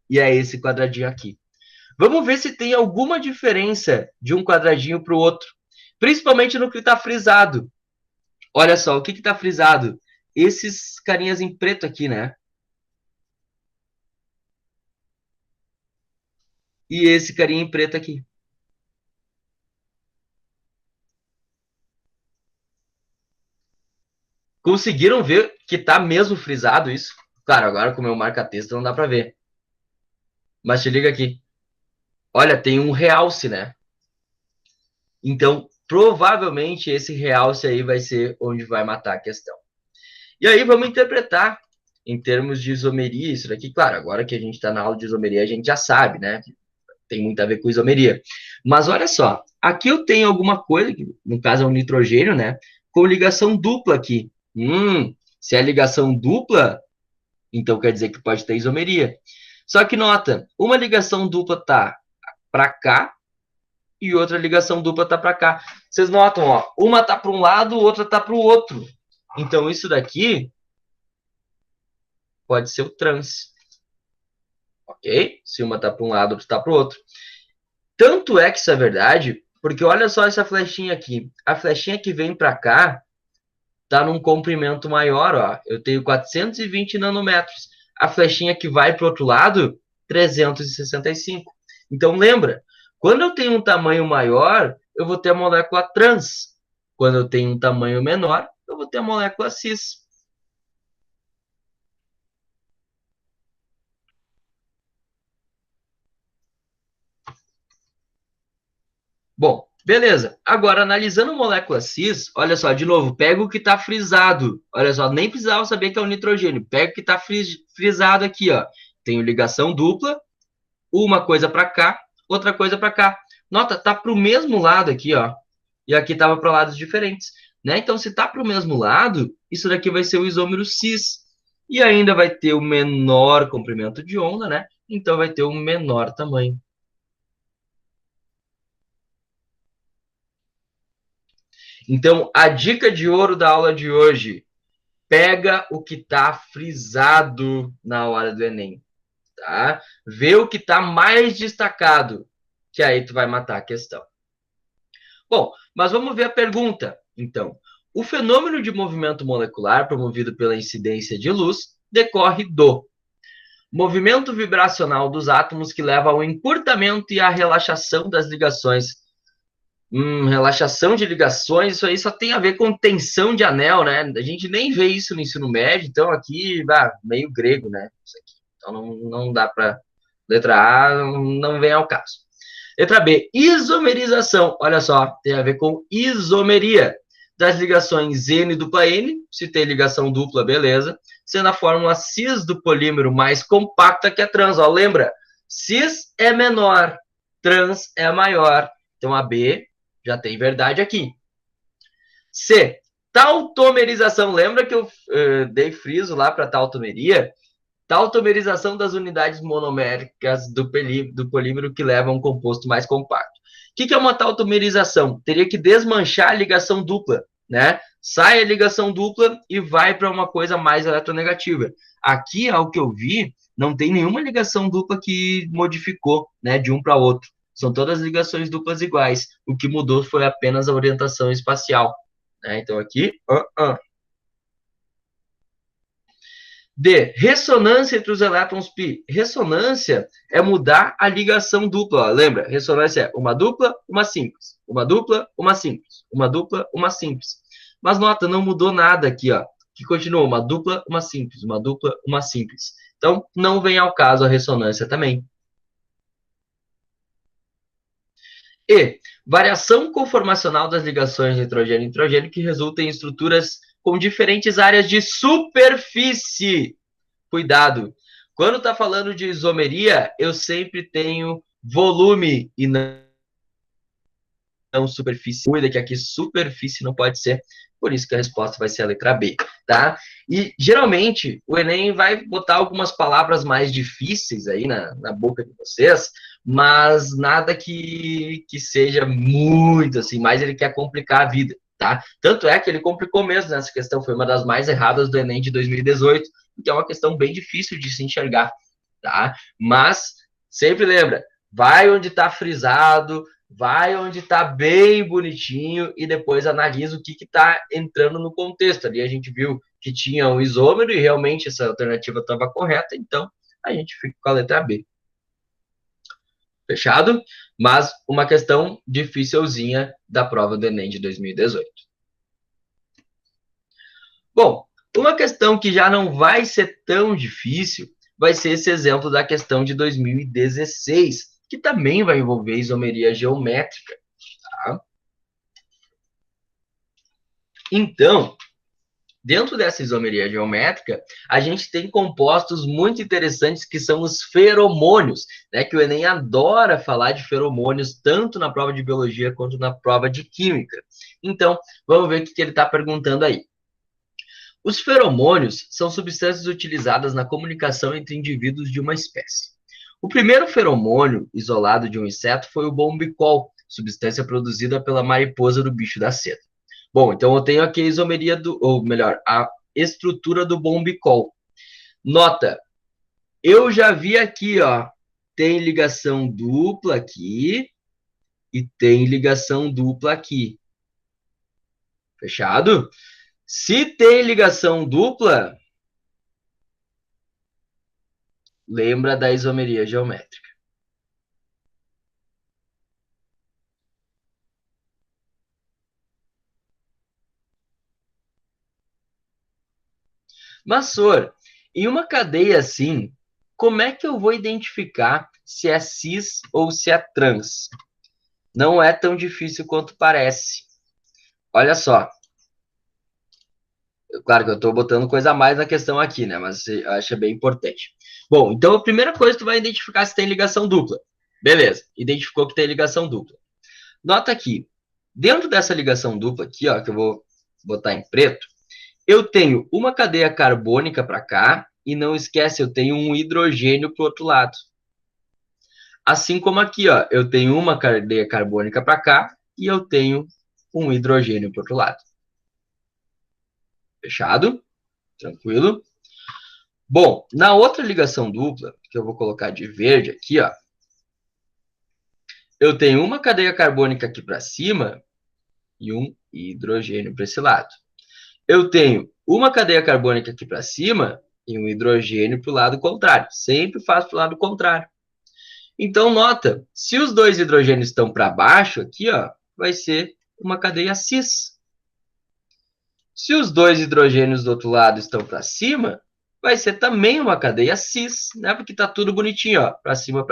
A: E é esse quadradinho aqui. Vamos ver se tem alguma diferença de um quadradinho para o outro. Principalmente no que está frisado. Olha só, o que está frisado? Esses carinhas em preto aqui, né? E esse carinha em preto aqui. Conseguiram ver que tá mesmo frisado isso? Claro, agora com o meu marca-texto não dá para ver. Mas te liga aqui. Olha, tem um realce, né? Então, provavelmente esse realce aí vai ser onde vai matar a questão. E aí vamos interpretar em termos de isomeria isso daqui. Claro, agora que a gente está na aula de isomeria, a gente já sabe, né? Tem muito a ver com isomeria. Mas olha só, aqui eu tenho alguma coisa, que no caso é um nitrogênio, né? Com ligação dupla aqui. Se é ligação dupla, então quer dizer que pode ter isomeria. Só que nota, uma ligação dupla tá para cá e outra ligação dupla tá para cá. Vocês notam, ó, uma tá para um lado, outra tá para o outro. Então isso daqui pode ser o trans. Ok? Se uma tá para um lado, outra tá para o outro. Tanto é que isso é verdade, porque olha só essa flechinha aqui. A flechinha que vem para cá tá num comprimento maior, ó. Eu tenho 420 nanômetros. A flechinha que vai para o outro lado, 365. Então lembra, quando eu tenho um tamanho maior, eu vou ter a molécula trans. Quando eu tenho um tamanho menor, eu vou ter a molécula cis. Bom, beleza. Agora, analisando molécula cis, olha só, de novo, pega o que está frisado. Olha só, nem precisava saber que é o nitrogênio. Pega o que está frisado aqui, ó. Tenho ligação dupla, uma coisa para cá, outra coisa para cá. Nota, tá para o mesmo lado aqui, ó. E aqui estava para lados diferentes, né? Então, se tá para o mesmo lado, isso daqui vai ser o isômero cis. E ainda vai ter o menor comprimento de onda, né? Então, vai ter o menor tamanho. Então, a dica de ouro da aula de hoje: pega o que está frisado na hora do Enem, tá? Vê o que está mais destacado, que aí tu vai matar a questão. Bom, mas vamos ver a pergunta, então. O fenômeno de movimento molecular promovido pela incidência de luz decorre do movimento vibracional dos átomos que leva ao encurtamento e à relaxação das ligações. Relaxação de ligações, isso aí só tem a ver com tensão de anel, né? A gente nem vê isso no ensino médio, então aqui, meio grego, né? Isso aqui. Então não dá para... Letra A não vem ao caso. Letra B, isomerização. Olha só, tem a ver com isomeria das ligações N dupla N, se tem ligação dupla, beleza, sendo a fórmula cis do polímero mais compacta que a trans. Ó, lembra? Cis é menor, trans é maior. Então a B já tem verdade aqui. C, tautomerização. Lembra que eu dei friso lá para tautomeria? Tautomerização das unidades monoméricas do polímero que levam um composto mais compacto. O que é uma tautomerização? Teria que desmanchar a ligação dupla, né? Sai a ligação dupla e vai para uma coisa mais eletronegativa. Aqui, ao que eu vi, não tem nenhuma ligação dupla que modificou, né, de um para outro. São todas ligações duplas iguais. O que mudou foi apenas a orientação espacial, né? Então aqui, D, ressonância entre os elétrons π. Ressonância é mudar a ligação dupla. Ó. Lembra? Ressonância é uma dupla, uma simples. Uma dupla, uma simples. Uma dupla, uma simples. Mas nota, não mudou nada aqui, ó. Que continua uma dupla, uma simples. Uma dupla, uma simples. Então, não vem ao caso a ressonância também. E, variação conformacional das ligações nitrogênio e nitrogênio que resulta em estruturas com diferentes áreas de superfície. Cuidado. Quando está falando de isomeria, eu sempre tenho volume e não superfície. Cuida que aqui superfície não pode ser. Por isso que a resposta vai ser a letra B, tá? E, geralmente, o Enem vai botar algumas palavras mais difíceis aí na boca de vocês, mas nada que seja muito, assim, mais ele quer complicar a vida, tá? Tanto é que ele complicou mesmo nessa questão, foi uma das mais erradas do Enem de 2018, que é uma questão bem difícil de se enxergar, tá? Mas, sempre lembra, vai onde está frisado, vai onde está bem bonitinho e depois analisa o que está entrando no contexto. Ali a gente viu que tinha um isômero e realmente essa alternativa estava correta, então a gente fica com a letra B. Fechado? Mas uma questão dificilzinha da prova do Enem de 2018. Bom, uma questão que já não vai ser tão difícil vai ser esse exemplo da questão de 2016, que também vai envolver isomeria geométrica. Tá? Então, dentro dessa isomeria geométrica, a gente tem compostos muito interessantes que são os feromônios, né? Que o Enem adora falar de feromônios, tanto na prova de biologia quanto na prova de química. Então, vamos ver o que ele está perguntando aí. Os feromônios são substâncias utilizadas na comunicação entre indivíduos de uma espécie. O primeiro feromônio isolado de um inseto foi o bombicol, substância produzida pela mariposa do bicho da seda. Bom, então eu tenho aqui a isomeria ou melhor, a estrutura do bombicol. Nota, eu já vi aqui, ó, tem ligação dupla aqui e tem ligação dupla aqui. Fechado? Se tem ligação dupla, lembra da isomeria geométrica. Mas, Sor, em uma cadeia assim, como é que eu vou identificar se é cis ou se é trans? Não é tão difícil quanto parece. Olha só. Claro que eu estou botando coisa a mais na questão aqui, né? Mas eu acho bem importante. Bom, então a primeira coisa tu vai identificar se tem ligação dupla. Beleza, identificou que tem ligação dupla. Nota aqui, dentro dessa ligação dupla aqui, ó, que eu vou botar em preto, eu tenho uma cadeia carbônica para cá e não esquece, eu tenho um hidrogênio para o outro lado. Assim como aqui, ó, eu tenho uma cadeia carbônica para cá e eu tenho um hidrogênio para o outro lado. Fechado? Tranquilo? Bom, na outra ligação dupla, que eu vou colocar de verde aqui, ó, eu tenho uma cadeia carbônica aqui para cima e um hidrogênio para esse lado. Eu tenho uma cadeia carbônica aqui para cima e um hidrogênio para o lado contrário. Sempre faço para o lado contrário. Então, nota, se os dois hidrogênios estão para baixo aqui, ó, vai ser uma cadeia cis. Se os dois hidrogênios do outro lado estão para cima, vai ser também uma cadeia cis, né? Porque está tudo bonitinho, ó, para cima,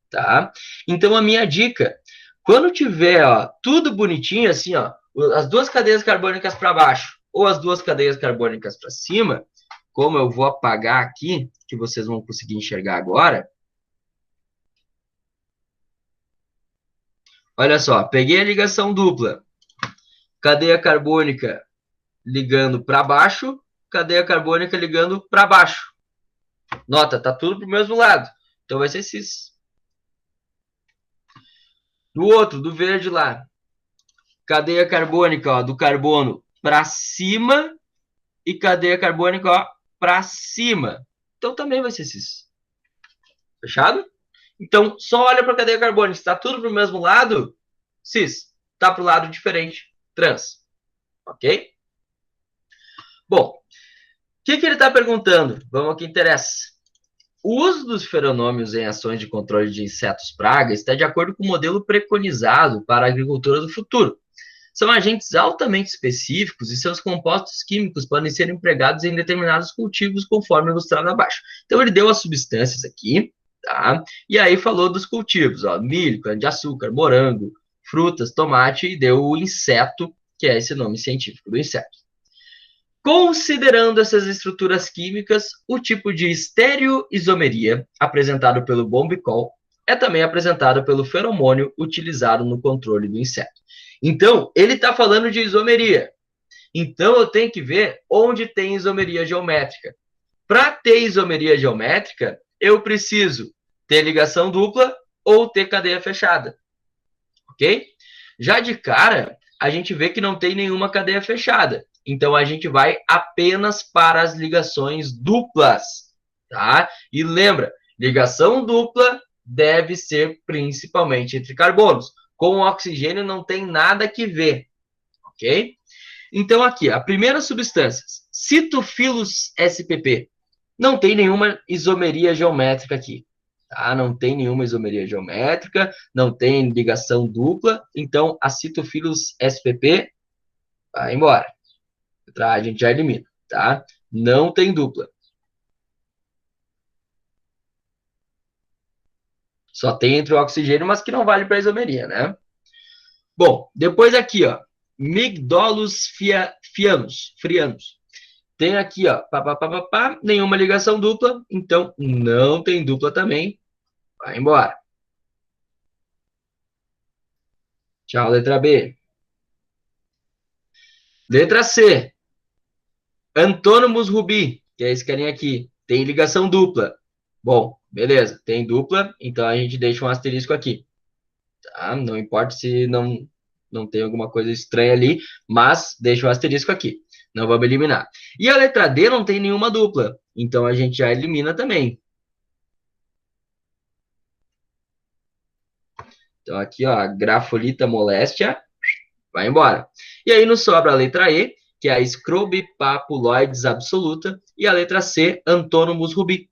A: tá? Então, a minha dica, quando tiver, ó, tudo bonitinho, assim, ó, as duas cadeias carbônicas para baixo ou as duas cadeias carbônicas para cima, como eu vou apagar aqui, que vocês vão conseguir enxergar agora. Olha só, peguei a ligação dupla. Cadeia carbônica ligando para baixo, cadeia carbônica ligando para baixo. Nota, tá tudo pro mesmo lado. Então vai ser cis. Do outro, do verde lá, cadeia carbônica, ó, do carbono para cima e cadeia carbônica, ó, para cima. Então também vai ser cis. Fechado? Então, só olha para a cadeia carbônica. Se está tudo para o mesmo lado, cis. Está para o lado diferente, trans. Ok? Bom, o que ele está perguntando? Vamos ao que interessa. O uso dos feronômios em ações de controle de insetos praga está de acordo com o modelo preconizado para a agricultura do futuro. São agentes altamente específicos e seus compostos químicos podem ser empregados em determinados cultivos, conforme ilustrado abaixo. Então, ele deu as substâncias aqui, tá? E aí falou dos cultivos, ó, milho, cana-de-açúcar, morango, frutas, tomate, e deu o inseto, que é esse nome científico do inseto. Considerando essas estruturas químicas, o tipo de estereoisomeria apresentado pelo bombicol é também apresentado pelo feromônio utilizado no controle do inseto. Então, ele está falando de isomeria. Então, eu tenho que ver onde tem isomeria geométrica. Para ter isomeria geométrica, eu preciso ter ligação dupla ou ter cadeia fechada. Ok? Já de cara, a gente vê que não tem nenhuma cadeia fechada. Então, a gente vai apenas para as ligações duplas, tá? E lembra, ligação dupla deve ser principalmente entre carbonos. Com o oxigênio não tem nada que ver, ok? Então, aqui, a primeira substância, Cytophyllus spp. Não tem nenhuma isomeria geométrica aqui. Tá? Não tem nenhuma isomeria geométrica, não tem ligação dupla. Então, a Cytophyllus spp vai embora. A gente já elimina, tá? Não tem dupla. Só tem entre o oxigênio, mas que não vale para isomeria, né? Bom, depois aqui, ó, Migdolus frianus. Tem aqui, ó, nenhuma ligação dupla, então não tem dupla também. Vai embora. Tchau, letra B. Letra C. Antônimos rubi, que é esse carinha aqui. Tem ligação dupla. Bom, beleza, tem dupla, então a gente deixa um asterisco aqui. Tá? Não importa se não tem alguma coisa estranha ali, mas deixa um asterisco aqui. Não vamos eliminar. E a letra D não tem nenhuma dupla, então a gente já elimina também. Então aqui, ó, a grafolita molestia vai embora. E aí nos sobra a letra E, que é a Scrobipapuloides absoluta, e a letra C, Antônimos rubi.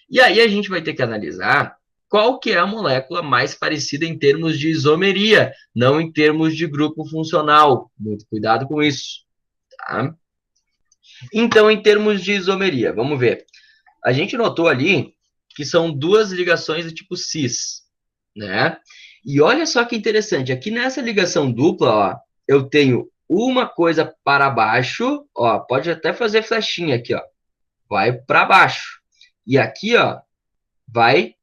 A: E aí a gente vai ter que analisar qual que é a molécula mais parecida em termos de isomeria, não em termos de grupo funcional. Muito cuidado com isso, tá? Então, em termos de isomeria, vamos ver. A gente notou ali que são duas ligações do tipo cis, né? E olha só que interessante, aqui nessa ligação dupla, ó, eu tenho uma coisa para baixo, ó, pode até fazer flechinha aqui, ó, vai para baixo. E aqui, ó, vai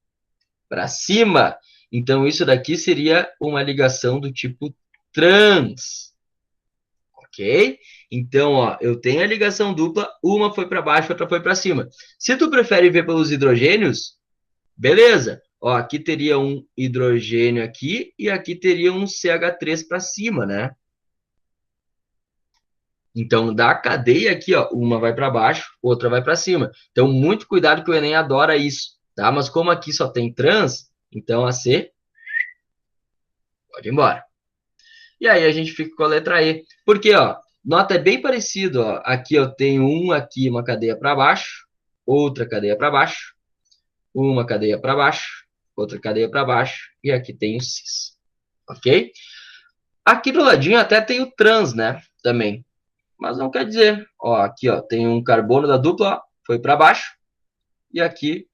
A: para cima. Então, isso daqui seria uma ligação do tipo trans, ok? Então, ó, eu tenho a ligação dupla, uma foi para baixo, outra foi para cima. Se tu prefere ver pelos hidrogênios, beleza. Ó, aqui teria um hidrogênio aqui e aqui teria um CH3 para cima, né? Então, da cadeia aqui, ó, uma vai para baixo, outra vai para cima. Então, muito cuidado que o Enem adora isso, tá? Mas como aqui só tem trans, então a C pode ir embora. E aí a gente fica com a letra E. Porque, ó, nota é bem parecido, ó. Aqui eu tenho aqui uma cadeia para baixo, outra cadeia para baixo, uma cadeia para baixo, outra cadeia para baixo, e aqui tem o cis. Ok? Aqui do ladinho até tem o trans, né? Também. Mas não quer dizer. Ó, aqui ó, tem um carbono da dupla, ó, foi para baixo, e aqui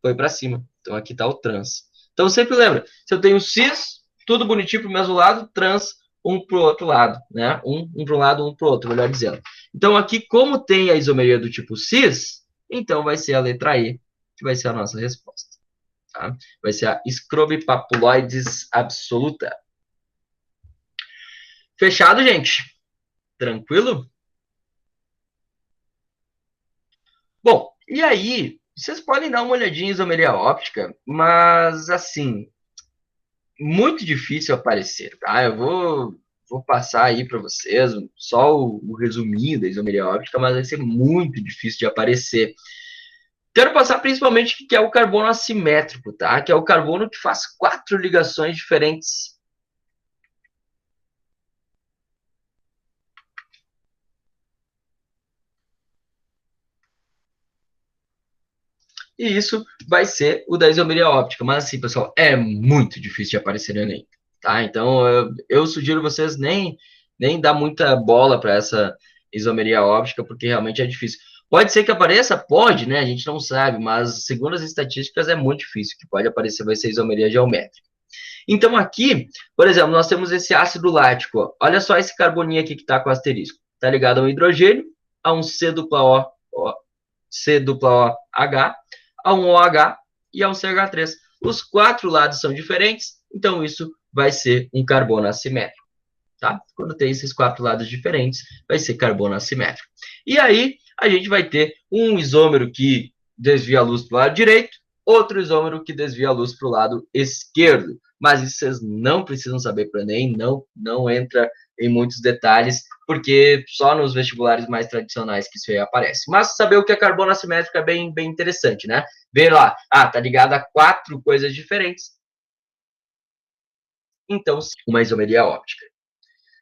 A: foi para cima. Então aqui está o trans. Então sempre lembra, se eu tenho cis, tudo bonitinho para o mesmo lado, trans, um para o outro lado, né? Um para um lado, um para o outro, melhor dizendo. Então aqui, como tem a isomeria do tipo cis, então vai ser a letra E, que vai ser a nossa resposta. Tá? Vai ser a Scrobipapuloides absoluta. Fechado, gente? Tranquilo? Bom, e aí, vocês podem dar uma olhadinha em isomeria óptica, mas assim, muito difícil aparecer, tá? Vou passar aí para vocês só o resuminho da isomeria óptica, mas vai ser muito difícil de aparecer. Quero passar principalmente o que é o carbono assimétrico, tá? Que é o carbono que faz 4 ligações diferentes. E isso vai ser o da isomeria óptica. Mas assim, pessoal, é muito difícil de aparecer no Enem, tá? Então, eu sugiro vocês nem dar muita bola para essa isomeria óptica, porque realmente é difícil. Pode ser que apareça? Pode, né? A gente não sabe, mas segundo as estatísticas é muito difícil. O que pode aparecer vai ser isomeria geométrica. Então, aqui, por exemplo, nós temos esse ácido lático. Ó. Olha só esse carboninho aqui que está com asterisco. Está ligado a um hidrogênio, a um C dupla O, C dupla OH, a um OH e a um CH3. Os 4 lados são diferentes, então isso vai ser um carbono assimétrico. Tá? Quando tem esses 4 lados diferentes, vai ser carbono assimétrico. E aí, a gente vai ter um isômero que desvia a luz para o lado direito, outro isômero que desvia a luz para o lado esquerdo. Mas isso vocês não precisam saber para o Enem, não entra em muitos detalhes, porque só nos vestibulares mais tradicionais que isso aí aparece. Mas saber o que é carbono assimétrico é bem interessante, né? Ver lá, tá ligado a 4 coisas diferentes. Então, uma isomeria óptica.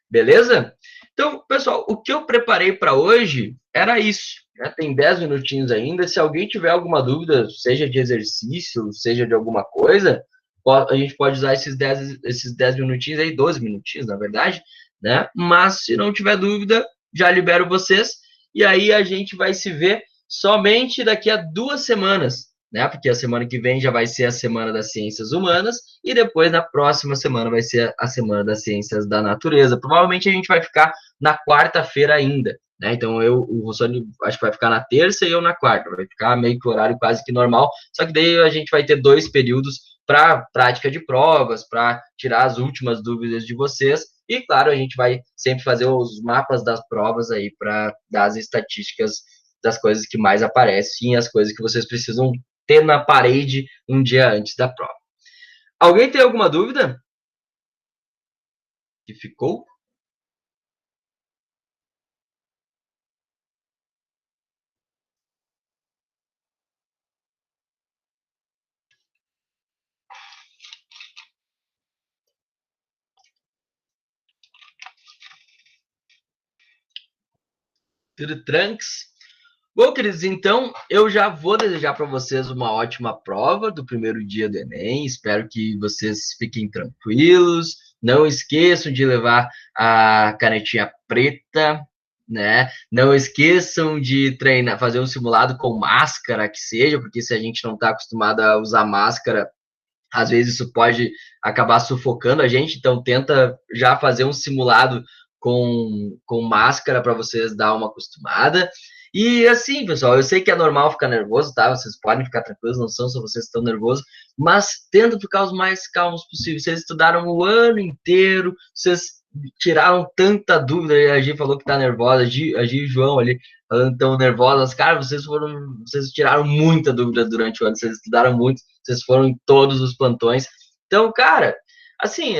A: Beleza? Então, pessoal, o que eu preparei para hoje era isso. Né? Tem 10 minutinhos ainda. Se alguém tiver alguma dúvida, seja de exercício, seja de alguma coisa, a gente pode usar esses 10 minutinhos aí, 12 minutinhos, na verdade, né? Mas se não tiver dúvida, já libero vocês. E aí a gente vai se ver somente daqui a 2 semanas, né? Porque a semana que vem já vai ser a Semana das Ciências Humanas e depois na próxima semana vai ser a Semana das Ciências da Natureza. Provavelmente a gente vai ficar na quarta-feira ainda, né? Então o Rossoni acho que vai ficar na terça e eu na quarta, vai ficar meio que horário quase que normal, só que daí a gente vai ter 2 períodos para prática de provas, para tirar as últimas dúvidas de vocês. E, claro, a gente vai sempre fazer os mapas das provas aí para dar as estatísticas das coisas que mais aparecem e as coisas que vocês precisam ter na parede um dia antes da prova. Alguém tem alguma dúvida? Que ficou? Tudo tranks? Bom, queridos, então eu já vou desejar para vocês uma ótima prova do primeiro dia do Enem. Espero que vocês fiquem tranquilos. Não esqueçam de levar a canetinha preta, né? Não esqueçam de treinar, fazer um simulado com máscara, que seja, porque se a gente não está acostumado a usar máscara, às vezes isso pode acabar sufocando a gente. Então, tenta já fazer um simulado com máscara para vocês dar uma acostumada. E assim, pessoal, eu sei que é normal ficar nervoso, tá? Vocês podem ficar tranquilos, não são só vocês que estão nervosos, mas tenta ficar os mais calmos possível. Vocês estudaram o ano inteiro, vocês tiraram tanta dúvida. A Gi falou que tá nervosa, a Gi e o João ali falando tão nervosas. Cara, vocês tiraram muita dúvida durante o ano, vocês estudaram muito, vocês foram em todos os plantões. Então, cara, assim,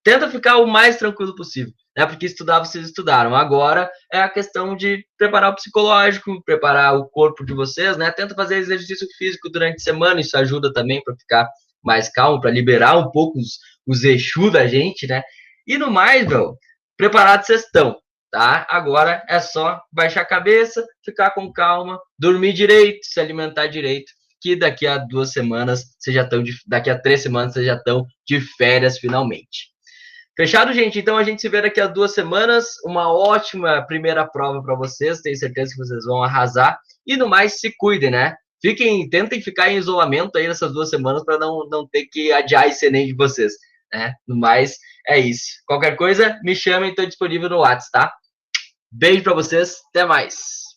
A: tenta ficar o mais tranquilo possível. né? Porque estudar vocês estudaram. Agora é a questão de preparar o psicológico, preparar o corpo de vocês, né? Tenta fazer exercício físico durante a semana, isso ajuda também para ficar mais calmo, para liberar um pouco os Exu da gente, né? E no mais, meu, preparado vocês estão, tá? Agora é só baixar a cabeça, ficar com calma, dormir direito, se alimentar direito, que daqui a 2 semanas vocês já estão, daqui a 3 semanas vocês já estão de férias finalmente. Fechado, gente? Então a gente se vê daqui a 2 semanas. Uma ótima primeira prova para vocês. Tenho certeza que vocês vão arrasar. E no mais, se cuidem, né? Tentem ficar em isolamento aí nessas 2 semanas para não ter que adiar esse Enem de vocês, né? No mais, é isso. Qualquer coisa, me chamem, estou disponível no WhatsApp, tá? Beijo para vocês, até mais.